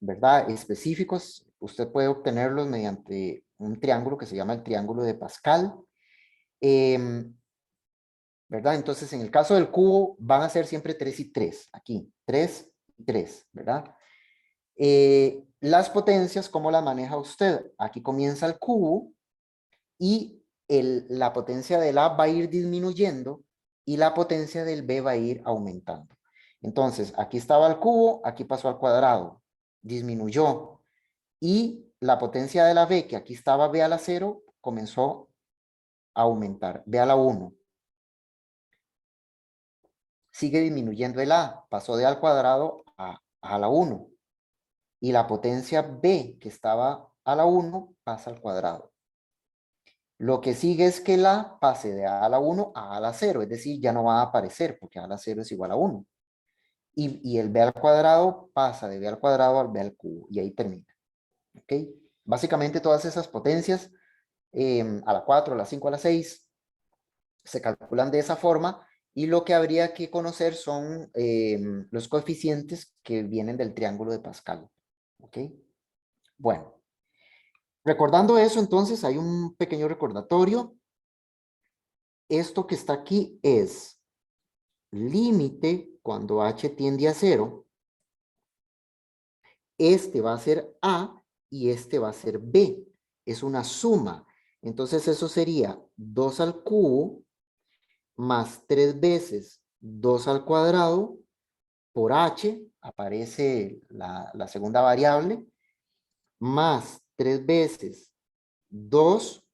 ¿verdad? Específicos. Usted puede obtenerlos mediante un triángulo que se llama el triángulo de Pascal. ¿Verdad? Entonces, en el caso del cubo, van a ser siempre 3 y 3. Aquí, 3 y 3, ¿verdad? Las potencias, ¿cómo las maneja usted? Aquí comienza el cubo y la potencia del A va a ir disminuyendo y la potencia del B va a ir aumentando. Entonces, aquí estaba el cubo, aquí pasó al cuadrado, disminuyó. Y la potencia de la B, que aquí estaba B a la 0, comenzó a aumentar. B a la 1. Sigue disminuyendo el A, pasó de al cuadrado a la 1. Y la potencia B, que estaba a la 1, pasa al cuadrado. Lo que sigue es que la pase de a a la 1 a la 0, es decir, ya no va a aparecer porque a la 0 es igual a 1. Y el b al cuadrado pasa de b al cuadrado al b al cubo y ahí termina. ¿Ok? Básicamente todas esas potencias, a la 4, a la 5, a la 6, se calculan de esa forma y lo que habría que conocer son los coeficientes que vienen del triángulo de Pascal. ¿Ok? Bueno, recordando eso, entonces hay un pequeño recordatorio. Esto que está aquí es límite cuando h tiende a 0. Este va a ser A y este va a ser B. Es una suma. Entonces eso sería 2 al cubo más 3 veces 2 al cuadrado por h, aparece la segunda variable, más 3 veces 2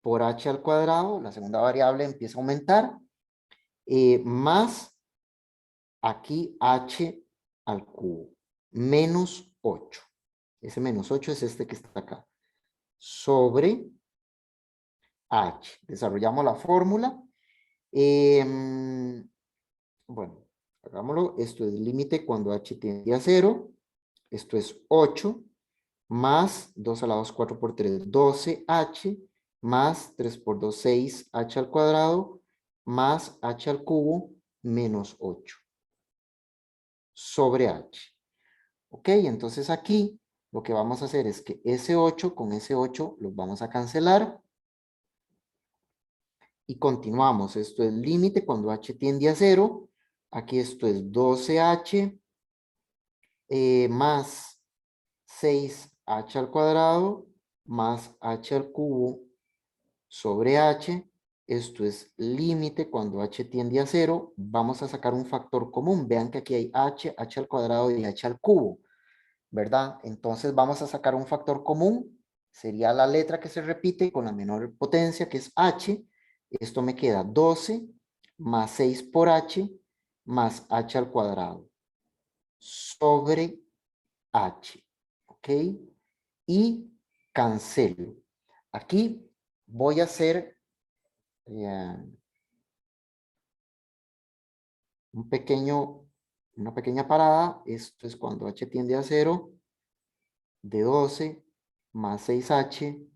por h al cuadrado, la segunda variable empieza a aumentar, más aquí h al cubo, menos 8. Ese menos 8 es este que está acá. Sobre h. Desarrollamos la fórmula. Bueno, hagámoslo. Esto es límite cuando h tiende a 0. Esto es 8 más 2 a la 2, 4 por 3, 12h, más 3 por 2, 6h al cuadrado, más h al cubo, menos 8 sobre h. Ok, entonces aquí lo que vamos a hacer es que ese 8 con ese 8 los vamos a cancelar. Y continuamos. Esto es límite cuando h tiende a 0. Aquí esto es 12h más 6h al cuadrado más h al cubo sobre h. Esto es límite cuando h tiende a 0. Vamos a sacar un factor común. Vean que aquí hay h, h al cuadrado y h al cubo, ¿verdad? Entonces vamos a sacar un factor común. Sería la letra que se repite con la menor potencia, que es h. Esto me queda 12 más 6 por h más h al cuadrado sobre h. ¿Ok? Y cancelo. Aquí voy a hacer una pequeña parada. Esto es cuando h tiende a 0, de 12 más 6h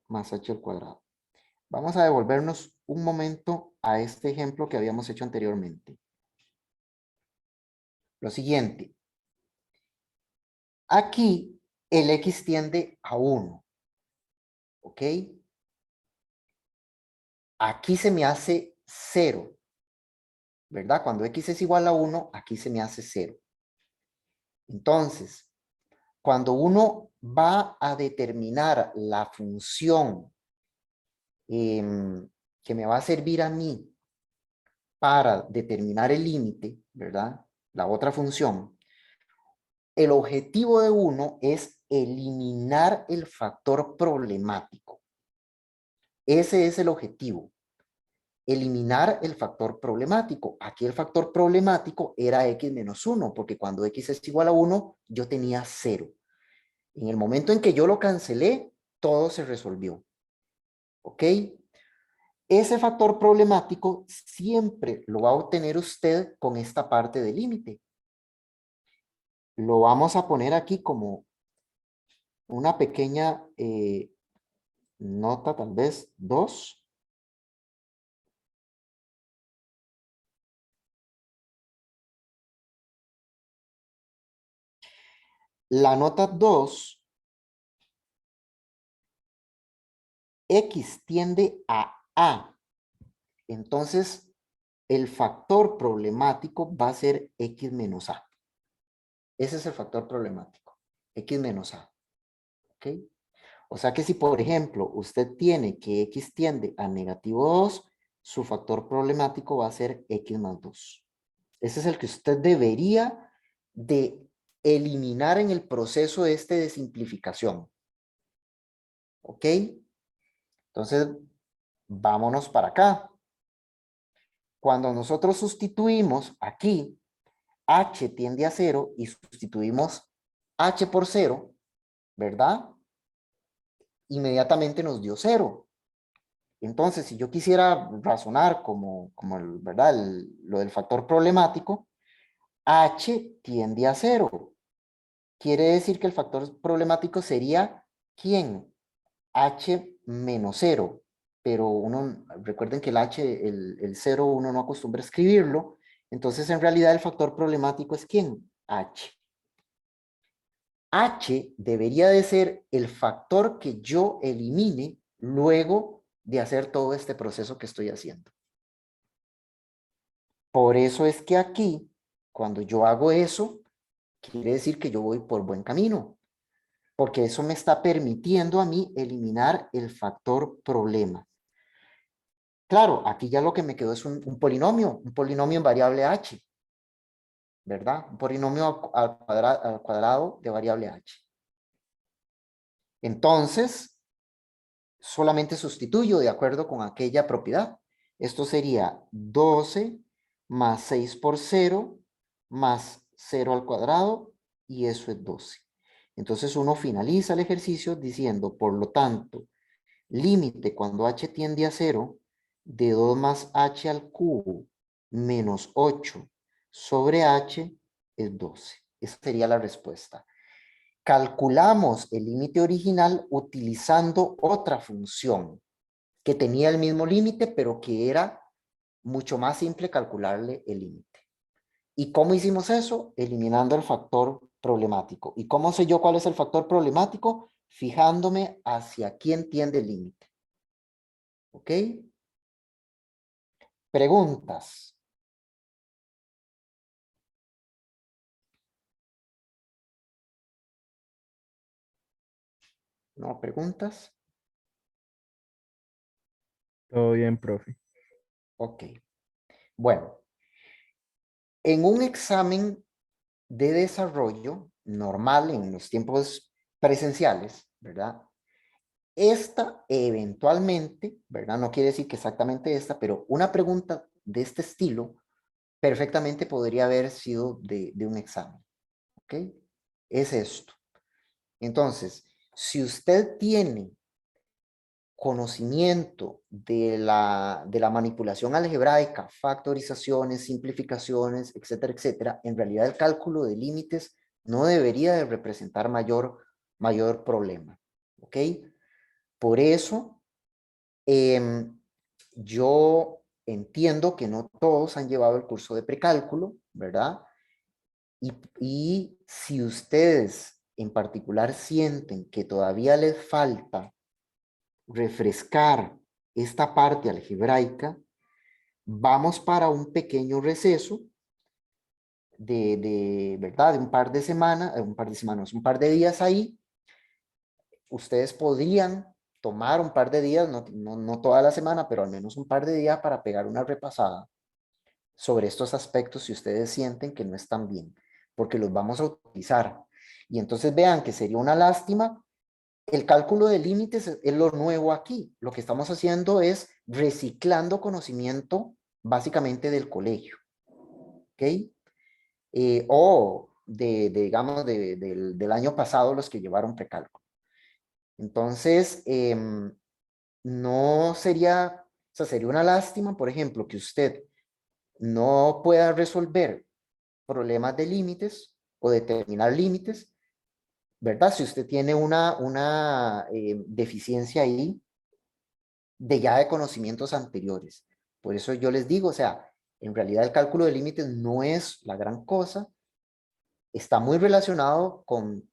más h al cuadrado. Vamos a devolvernos un momento a este ejemplo que habíamos hecho anteriormente. Lo siguiente. Aquí el x tiende a 1. ¿Ok? Aquí se me hace 0. ¿Verdad? Cuando x es igual a 1, aquí se me hace 0. Entonces, cuando uno va a determinar la función que me va a servir a mí para determinar el límite, ¿verdad? La otra función. El objetivo de uno es eliminar el factor problemático. Ese es el objetivo. Eliminar el factor problemático. Aquí el factor problemático era x menos 1, porque cuando x es igual a 1, yo tenía 0. En el momento en que yo lo cancelé, todo se resolvió. ¿Ok? Ese factor problemático siempre lo va a obtener usted con esta parte del límite. Lo vamos a poner aquí como una pequeña nota, tal vez 2. La nota 2, x tiende a A. Entonces, el factor problemático va a ser x menos A. Ese es el factor problemático, x menos A. ¿Ok? O sea que si, por ejemplo, usted tiene que x tiende a negativo 2, su factor problemático va a ser x más 2. Ese es el que usted debería de eliminar en el proceso este de simplificación. ¿Ok? Entonces, vámonos para acá. Cuando nosotros sustituimos aquí, h tiende a 0 y sustituimos h por 0, ¿verdad? Inmediatamente nos dio 0. Entonces, si yo quisiera razonar ¿verdad? Lo del factor problemático, H tiende a 0. Quiere decir que el factor problemático sería ¿quién? H menos 0. Pero recuerden que el 0 uno no acostumbra a escribirlo. Entonces, en realidad, el factor problemático es ¿quién? H. H debería de ser el factor que yo elimine luego de hacer todo este proceso que estoy haciendo. Por eso es que aquí, cuando yo hago eso, quiere decir que yo voy por buen camino, porque eso me está permitiendo a mí eliminar el factor problema. Claro, aquí ya lo que me quedó es un polinomio en variable h, ¿verdad? Un polinomio al cuadrado de variable h. Entonces, solamente sustituyo de acuerdo con aquella propiedad. Esto sería 12 más 6 por 0 más 0 al cuadrado y eso es 12. Entonces uno finaliza el ejercicio diciendo, por lo tanto, límite cuando h tiende a 0 de 2 más h al cubo menos 8 sobre h es 12. Esa sería la respuesta. Calculamos el límite original utilizando otra función que tenía el mismo límite, pero que era mucho más simple calcularle el límite. ¿Y cómo hicimos eso? Eliminando el factor problemático. ¿Y cómo sé yo cuál es el factor problemático? Fijándome hacia quién tiende el límite. ¿Ok? Preguntas. ¿No preguntas? Todo bien, profe. Ok. Bueno, en un examen de desarrollo normal en los tiempos presenciales, ¿verdad? Esta eventualmente, ¿verdad? No quiere decir que exactamente esta, pero una pregunta de este estilo perfectamente podría haber sido de un examen, ¿ok? Es esto. Entonces, si usted tiene conocimiento de la manipulación algebraica, factorizaciones, simplificaciones, etcétera, etcétera, en realidad el cálculo de límites no debería de representar mayor problema, ¿ok? Por eso, yo entiendo que no todos han llevado el curso de precálculo, ¿verdad? Y si ustedes en particular sienten que todavía les falta refrescar esta parte algebraica, vamos para un pequeño receso ¿verdad? De un par de semanas, un par de días ahí. Ustedes podrían tomar un par de días, no toda la semana, pero al menos un par de días para pegar una repasada sobre estos aspectos si ustedes sienten que no están bien, porque los vamos a utilizar. Y entonces vean que sería una lástima. El cálculo de límites es lo nuevo aquí. Lo que estamos haciendo es reciclando conocimiento básicamente del colegio. ¿Ok? O digamos, del año pasado los que llevaron precálculo. Entonces, no sería, o sea, sería una lástima, por ejemplo, que usted no pueda resolver problemas de límites o determinar límites, ¿verdad? Si usted tiene una deficiencia ahí de conocimientos anteriores. Por eso yo les digo, o sea, en realidad el cálculo de límites no es la gran cosa, está muy relacionado con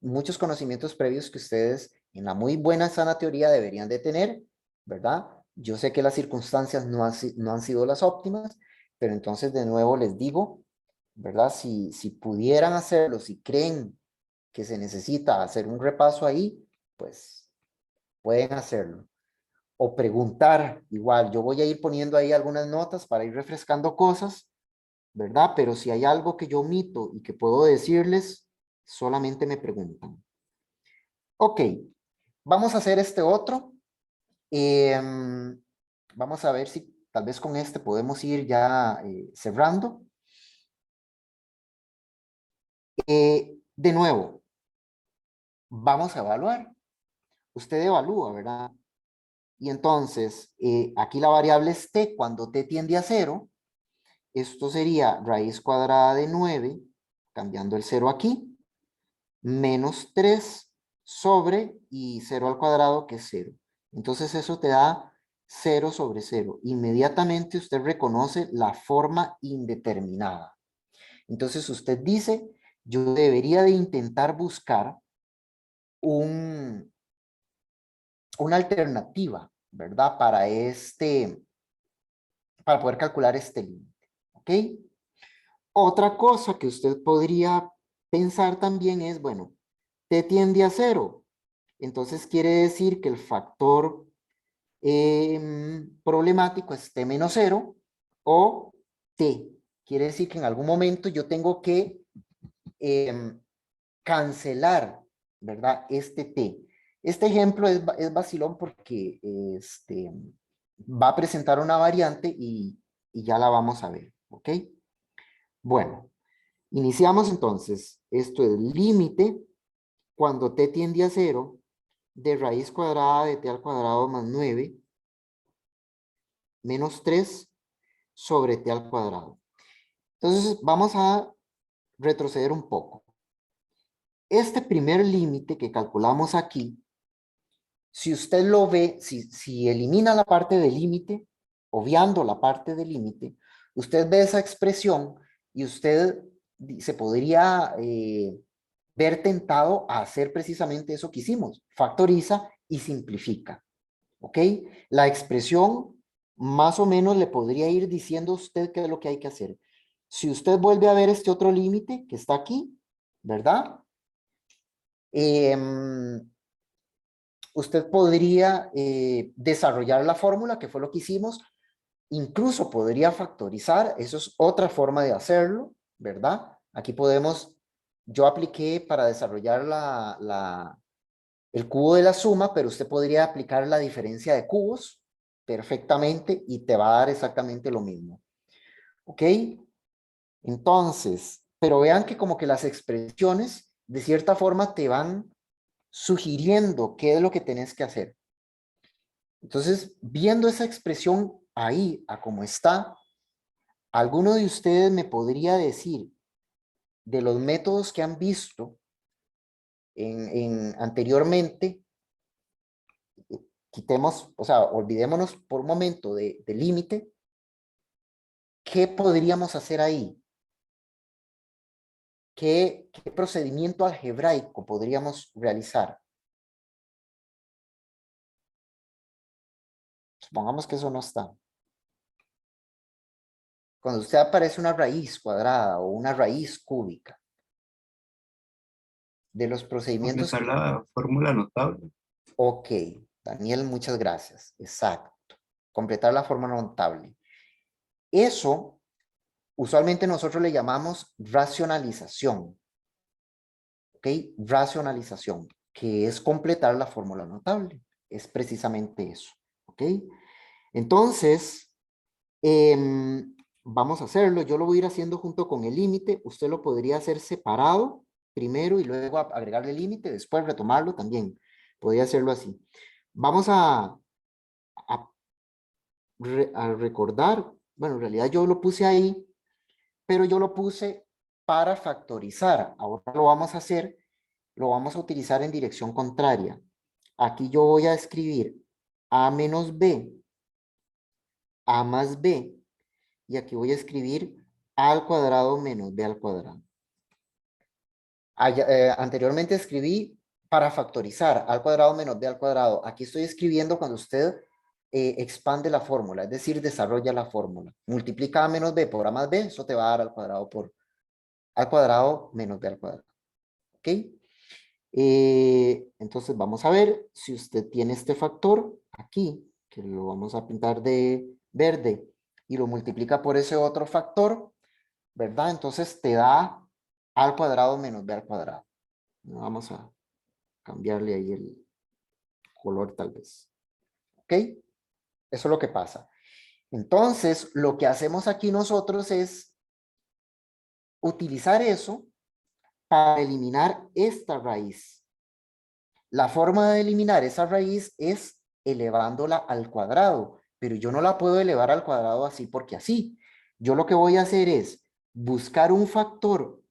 muchos conocimientos previos que ustedes en la muy buena sana teoría deberían de tener, ¿verdad? Yo sé que las circunstancias no han sido las óptimas, pero entonces de nuevo les digo, ¿verdad? Si pudieran hacerlo, si creen que se necesita hacer un repaso ahí, pues pueden hacerlo. O preguntar, igual, yo voy a ir poniendo ahí algunas notas para ir refrescando cosas, ¿verdad? Pero si hay algo que yo omito y que puedo decirles, solamente me preguntan. Ok, vamos a hacer este otro. Vamos a ver si tal vez con este podemos ir ya cerrando. De nuevo, vamos a evaluar. Usted evalúa, ¿verdad? Y entonces, aquí la variable es t, cuando t tiende a 0, esto sería raíz cuadrada de 9, cambiando el 0 aquí, menos 3 sobre y 0 al cuadrado, que es 0. Entonces eso te da 0 sobre 0. Inmediatamente usted reconoce la forma indeterminada. Entonces usted dice, yo debería de intentar buscar una alternativa, ¿verdad? Para poder calcular este límite, ¿ok? Otra cosa que usted podría pensar también es, bueno, t tiende a 0. Entonces quiere decir que el factor problemático es t menos 0 o t. Quiere decir que en algún momento yo tengo que cancelar, ¿verdad? Este t. Este ejemplo es vacilón porque va a presentar una variante y ya la vamos a ver, ¿ok? Bueno, iniciamos entonces. Esto es límite cuando t tiende a 0 de raíz cuadrada de t al cuadrado más 9 menos 3 sobre t al cuadrado. Entonces vamos a retroceder un poco. Este primer límite que calculamos aquí, si usted lo ve, si elimina la parte del límite, obviando la parte del límite, usted ve esa expresión y usted se podría ver tentado a hacer precisamente eso que hicimos. Factoriza y simplifica. ¿Ok? La expresión más o menos le podría ir diciendo a usted qué es lo que hay que hacer. Si usted vuelve a ver este otro límite que está aquí, ¿verdad? Usted podría desarrollar la fórmula, que fue lo que hicimos. Incluso podría factorizar, eso es otra forma de hacerlo, ¿verdad? Aquí podemos, yo apliqué para desarrollar el cubo de la suma, pero usted podría aplicar la diferencia de cubos perfectamente y te va a dar exactamente lo mismo. ¿Ok? Entonces, pero vean que como que las expresiones de cierta forma te van sugiriendo qué es lo que tenés que hacer. Entonces, viendo esa expresión ahí, a cómo está, ¿alguno de ustedes me podría decir de los métodos que han visto anteriormente? Quitemos, o sea, olvidémonos por un momento de límite. ¿Qué podríamos hacer ahí? ¿Qué procedimiento algebraico podríamos realizar? Supongamos que eso no está. Cuando usted aparece una raíz cuadrada o una raíz cúbica, de los procedimientos Completar la fórmula notable. Ok, Daniel, muchas gracias. Exacto. Completar la forma notable. Eso, usualmente nosotros le llamamos racionalización. ¿Ok? Racionalización, que es completar la fórmula notable. Es precisamente eso. ¿Ok? Entonces, vamos a hacerlo. Yo lo voy a ir haciendo junto con el límite. Usted lo podría hacer separado primero y luego agregarle el límite, después retomarlo también. Podría hacerlo así. Vamos a recordar, bueno, en realidad yo lo puse ahí, pero yo lo puse para factorizar. Ahora lo vamos a hacer, lo vamos a utilizar en dirección contraria. Aquí yo voy a escribir a menos b, a más b, y aquí voy a escribir a al cuadrado menos b al cuadrado. Anteriormente escribí para factorizar al cuadrado menos b al cuadrado. Aquí estoy escribiendo cuando usted expande la fórmula, es decir, desarrolla la fórmula. Multiplica a menos b por a más b, eso te va a dar al cuadrado menos b al cuadrado. ¿Ok? Entonces vamos a ver si usted tiene este factor aquí, que lo vamos a pintar de verde, y lo multiplica por ese otro factor, ¿verdad? Entonces te da al cuadrado menos b al cuadrado. Vamos a cambiarle ahí el color tal vez. ¿Ok? Eso es lo que pasa. Entonces, lo que hacemos aquí nosotros es utilizar eso para eliminar esta raíz. La forma de eliminar esa raíz es elevándola al cuadrado, pero yo no la puedo elevar al cuadrado así porque así. Yo lo que voy a hacer es buscar un factor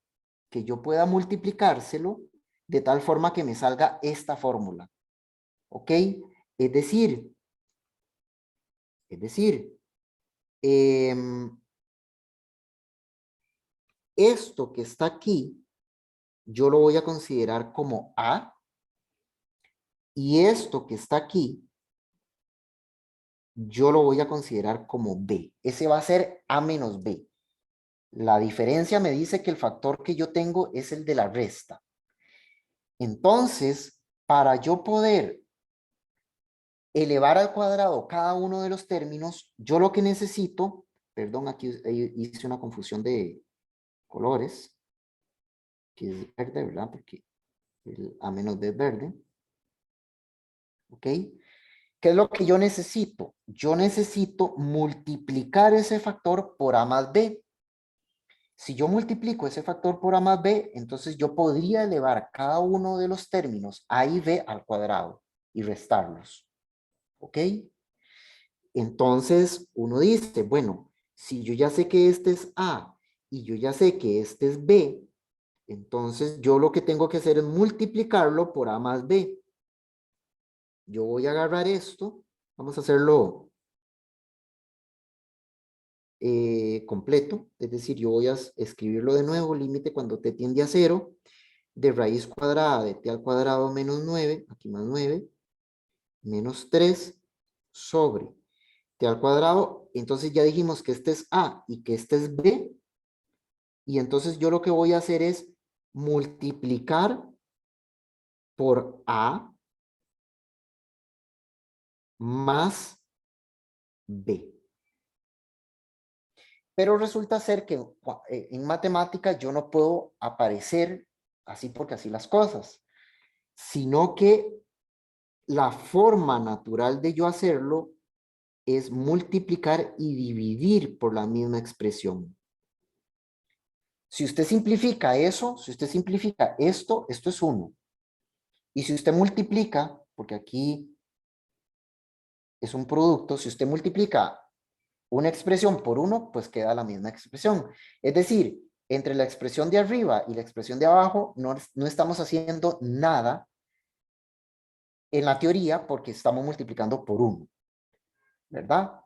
que yo pueda multiplicárselo de tal forma que me salga esta fórmula. ¿Ok? Es decir, esto que está aquí, yo lo voy a considerar como A, y esto que está aquí, yo lo voy a considerar como B. Ese va a ser A menos B. La diferencia me dice que el factor que yo tengo es el de la resta. Entonces, para yo poder elevar al cuadrado cada uno de los términos, yo lo que necesito, perdón, aquí hice una confusión de colores, que es verde, ¿verdad? Porque el A menos B es verde. ¿Ok? ¿Qué es lo que yo necesito? Yo necesito multiplicar ese factor por A más B. Si yo multiplico ese factor por A más B, entonces yo podría elevar cada uno de los términos A y B al cuadrado y restarlos. ¿Ok? Entonces uno dice, bueno, si yo ya sé que este es A y yo ya sé que este es B, entonces yo lo que tengo que hacer es multiplicarlo por A más B. Yo voy a agarrar esto, vamos a hacerlo completo, es decir, yo voy a escribirlo de nuevo, límite cuando t tiende a 0, de raíz cuadrada de t al cuadrado menos 9, aquí más 9, menos 3, sobre t al cuadrado, entonces ya dijimos que este es A y que este es B, y entonces yo lo que voy a hacer es multiplicar por A más B. Pero resulta ser que en matemática yo no puedo aparecer así porque así las cosas, sino que la forma natural de yo hacerlo es multiplicar y dividir por la misma expresión. Si usted simplifica eso, si usted simplifica esto, esto es 1. Y si usted multiplica, porque aquí es un producto, si usted multiplica una expresión por 1, pues queda la misma expresión. Es decir, entre la expresión de arriba y la expresión de abajo no estamos haciendo nada en la teoría porque estamos multiplicando por 1, ¿verdad?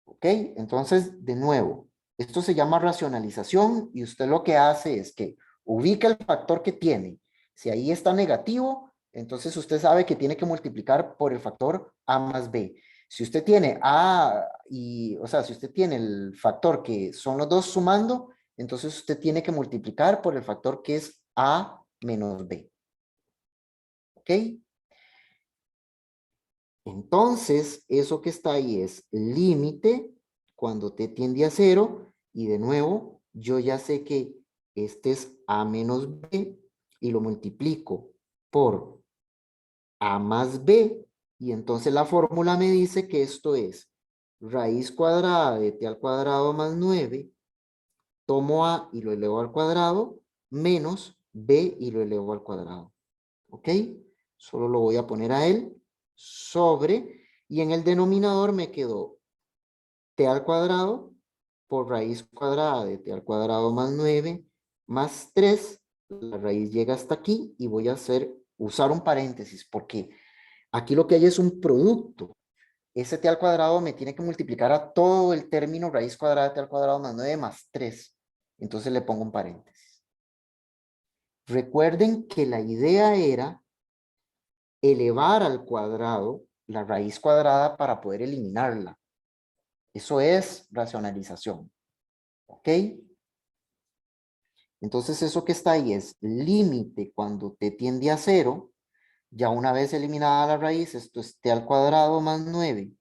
¿Ok? Entonces, de nuevo, esto se llama racionalización y usted lo que hace es que ubica el factor que tiene. Si ahí está negativo, entonces usted sabe que tiene que multiplicar por el factor A más B. Si usted tiene A y, o sea, si usted tiene el factor que son los dos sumando, entonces usted tiene que multiplicar por el factor que es A menos B. ¿Ok? Entonces, eso que está ahí es límite cuando t tiende a 0. Y de nuevo, yo ya sé que este es A menos B y lo multiplico por A más B. Y entonces la fórmula me dice que esto es raíz cuadrada de t al cuadrado más 9. Tomo A y lo elevo al cuadrado menos B y lo elevo al cuadrado. ¿Ok? Solo lo voy a poner a él sobre, y en el denominador me quedó t al cuadrado por raíz cuadrada de t al cuadrado más 9 más 3. La raíz llega hasta aquí y voy a usar un paréntesis porque aquí lo que hay es un producto. Ese t al cuadrado me tiene que multiplicar a todo el término raíz cuadrada de t al cuadrado más 9 más 3. Entonces le pongo un paréntesis. Recuerden que la idea era elevar al cuadrado la raíz cuadrada para poder eliminarla. Eso es racionalización. ¿Ok? Entonces eso que está ahí es límite cuando t tiende a 0. Ya una vez eliminada la raíz, esto es t al cuadrado más 9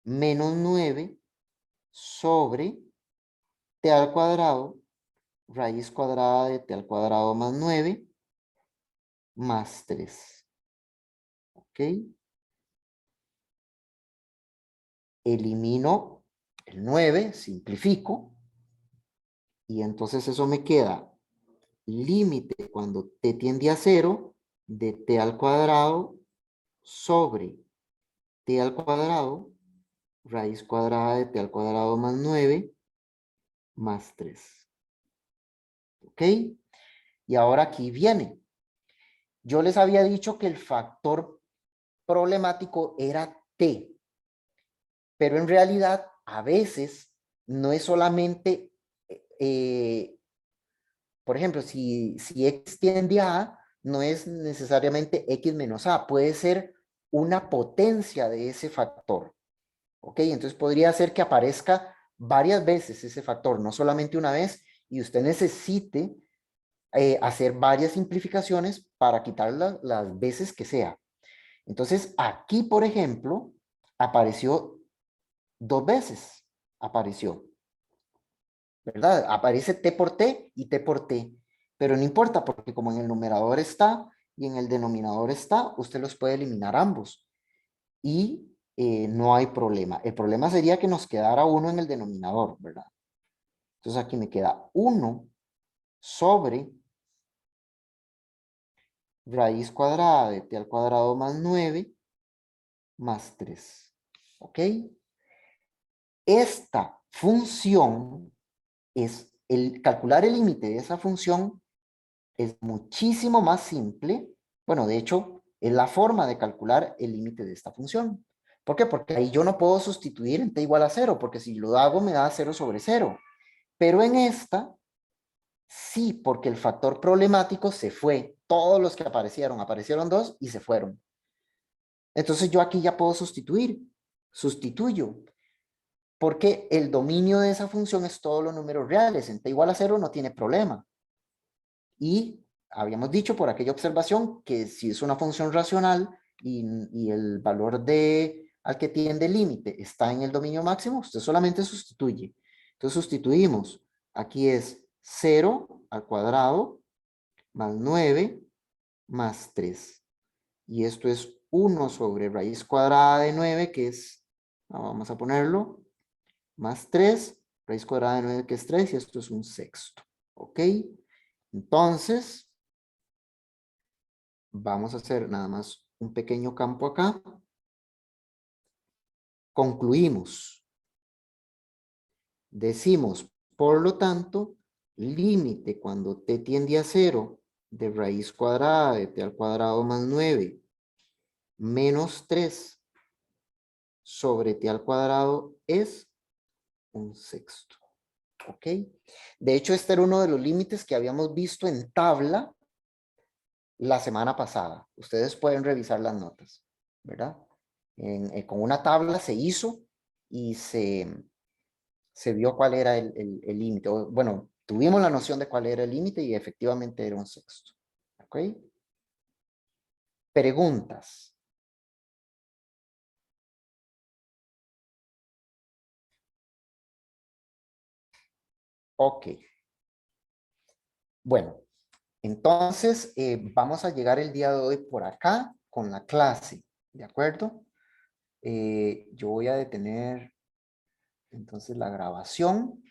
menos 9 sobre t al cuadrado, raíz cuadrada de t al cuadrado más 9 más 3. ¿Ok? Elimino el 9, simplifico, y entonces eso me queda límite cuando t tiende a 0 de t al cuadrado sobre t al cuadrado, raíz cuadrada de t al cuadrado más 9, más 3. ¿Ok? Y ahora aquí viene. Yo les había dicho que el factor problemático era t, pero en realidad a veces no es solamente, por ejemplo, si x tiende a A, no es necesariamente x menos a, puede ser una potencia de ese factor. ¿Ok? Entonces podría ser que aparezca varias veces ese factor, no solamente una vez, y usted necesite hacer varias simplificaciones para quitar las veces que sea. Entonces aquí, por ejemplo, apareció 2 veces, apareció, ¿verdad? Aparece t por t y t por t, pero no importa porque como en el numerador está y en el denominador está, usted los puede eliminar ambos y no hay problema. El problema sería que nos quedara 1 en el denominador, ¿verdad? Entonces aquí me queda 1 sobre raíz cuadrada de t al cuadrado más 9 más 3. ¿Ok? Esta función calcular el límite de esa función es muchísimo más simple. Bueno, de hecho, es la forma de calcular el límite de esta función. ¿Por qué? Porque ahí yo no puedo sustituir en t igual a 0, porque si lo hago me da 0 sobre 0. Pero en esta, sí, porque el factor problemático se fue. Todos los que aparecieron 2 y se fueron. Entonces yo aquí ya puedo sustituyo, porque el dominio de esa función es todos los números reales. En t igual a 0 no tiene problema. Y habíamos dicho por aquella observación que si es una función racional y el valor al que tiende el límite está en el dominio máximo, usted solamente sustituye. Entonces sustituimos. Aquí es 0 al cuadrado más 9 más 3. Y esto es 1 sobre raíz cuadrada de 9, que es, vamos a ponerlo, más 3, raíz cuadrada de 9, que es 3, y esto es un sexto. ¿Ok? Entonces, vamos a hacer nada más un pequeño campo acá. Concluimos. Decimos, por lo tanto, límite cuando t tiende a 0 de raíz cuadrada de t al cuadrado más 9 menos 3 sobre t al cuadrado es un sexto. ¿Ok? De hecho, este era uno de los límites que habíamos visto en tabla la semana pasada. Ustedes pueden revisar las notas, ¿verdad? Con una tabla se hizo y se vio cuál era el límite. Bueno, tuvimos la noción de cuál era el límite y efectivamente era un sexto. ¿Ok? Preguntas. Ok. Bueno, entonces vamos a llegar el día de hoy por acá con la clase, ¿de acuerdo? Yo voy a detener entonces la grabación.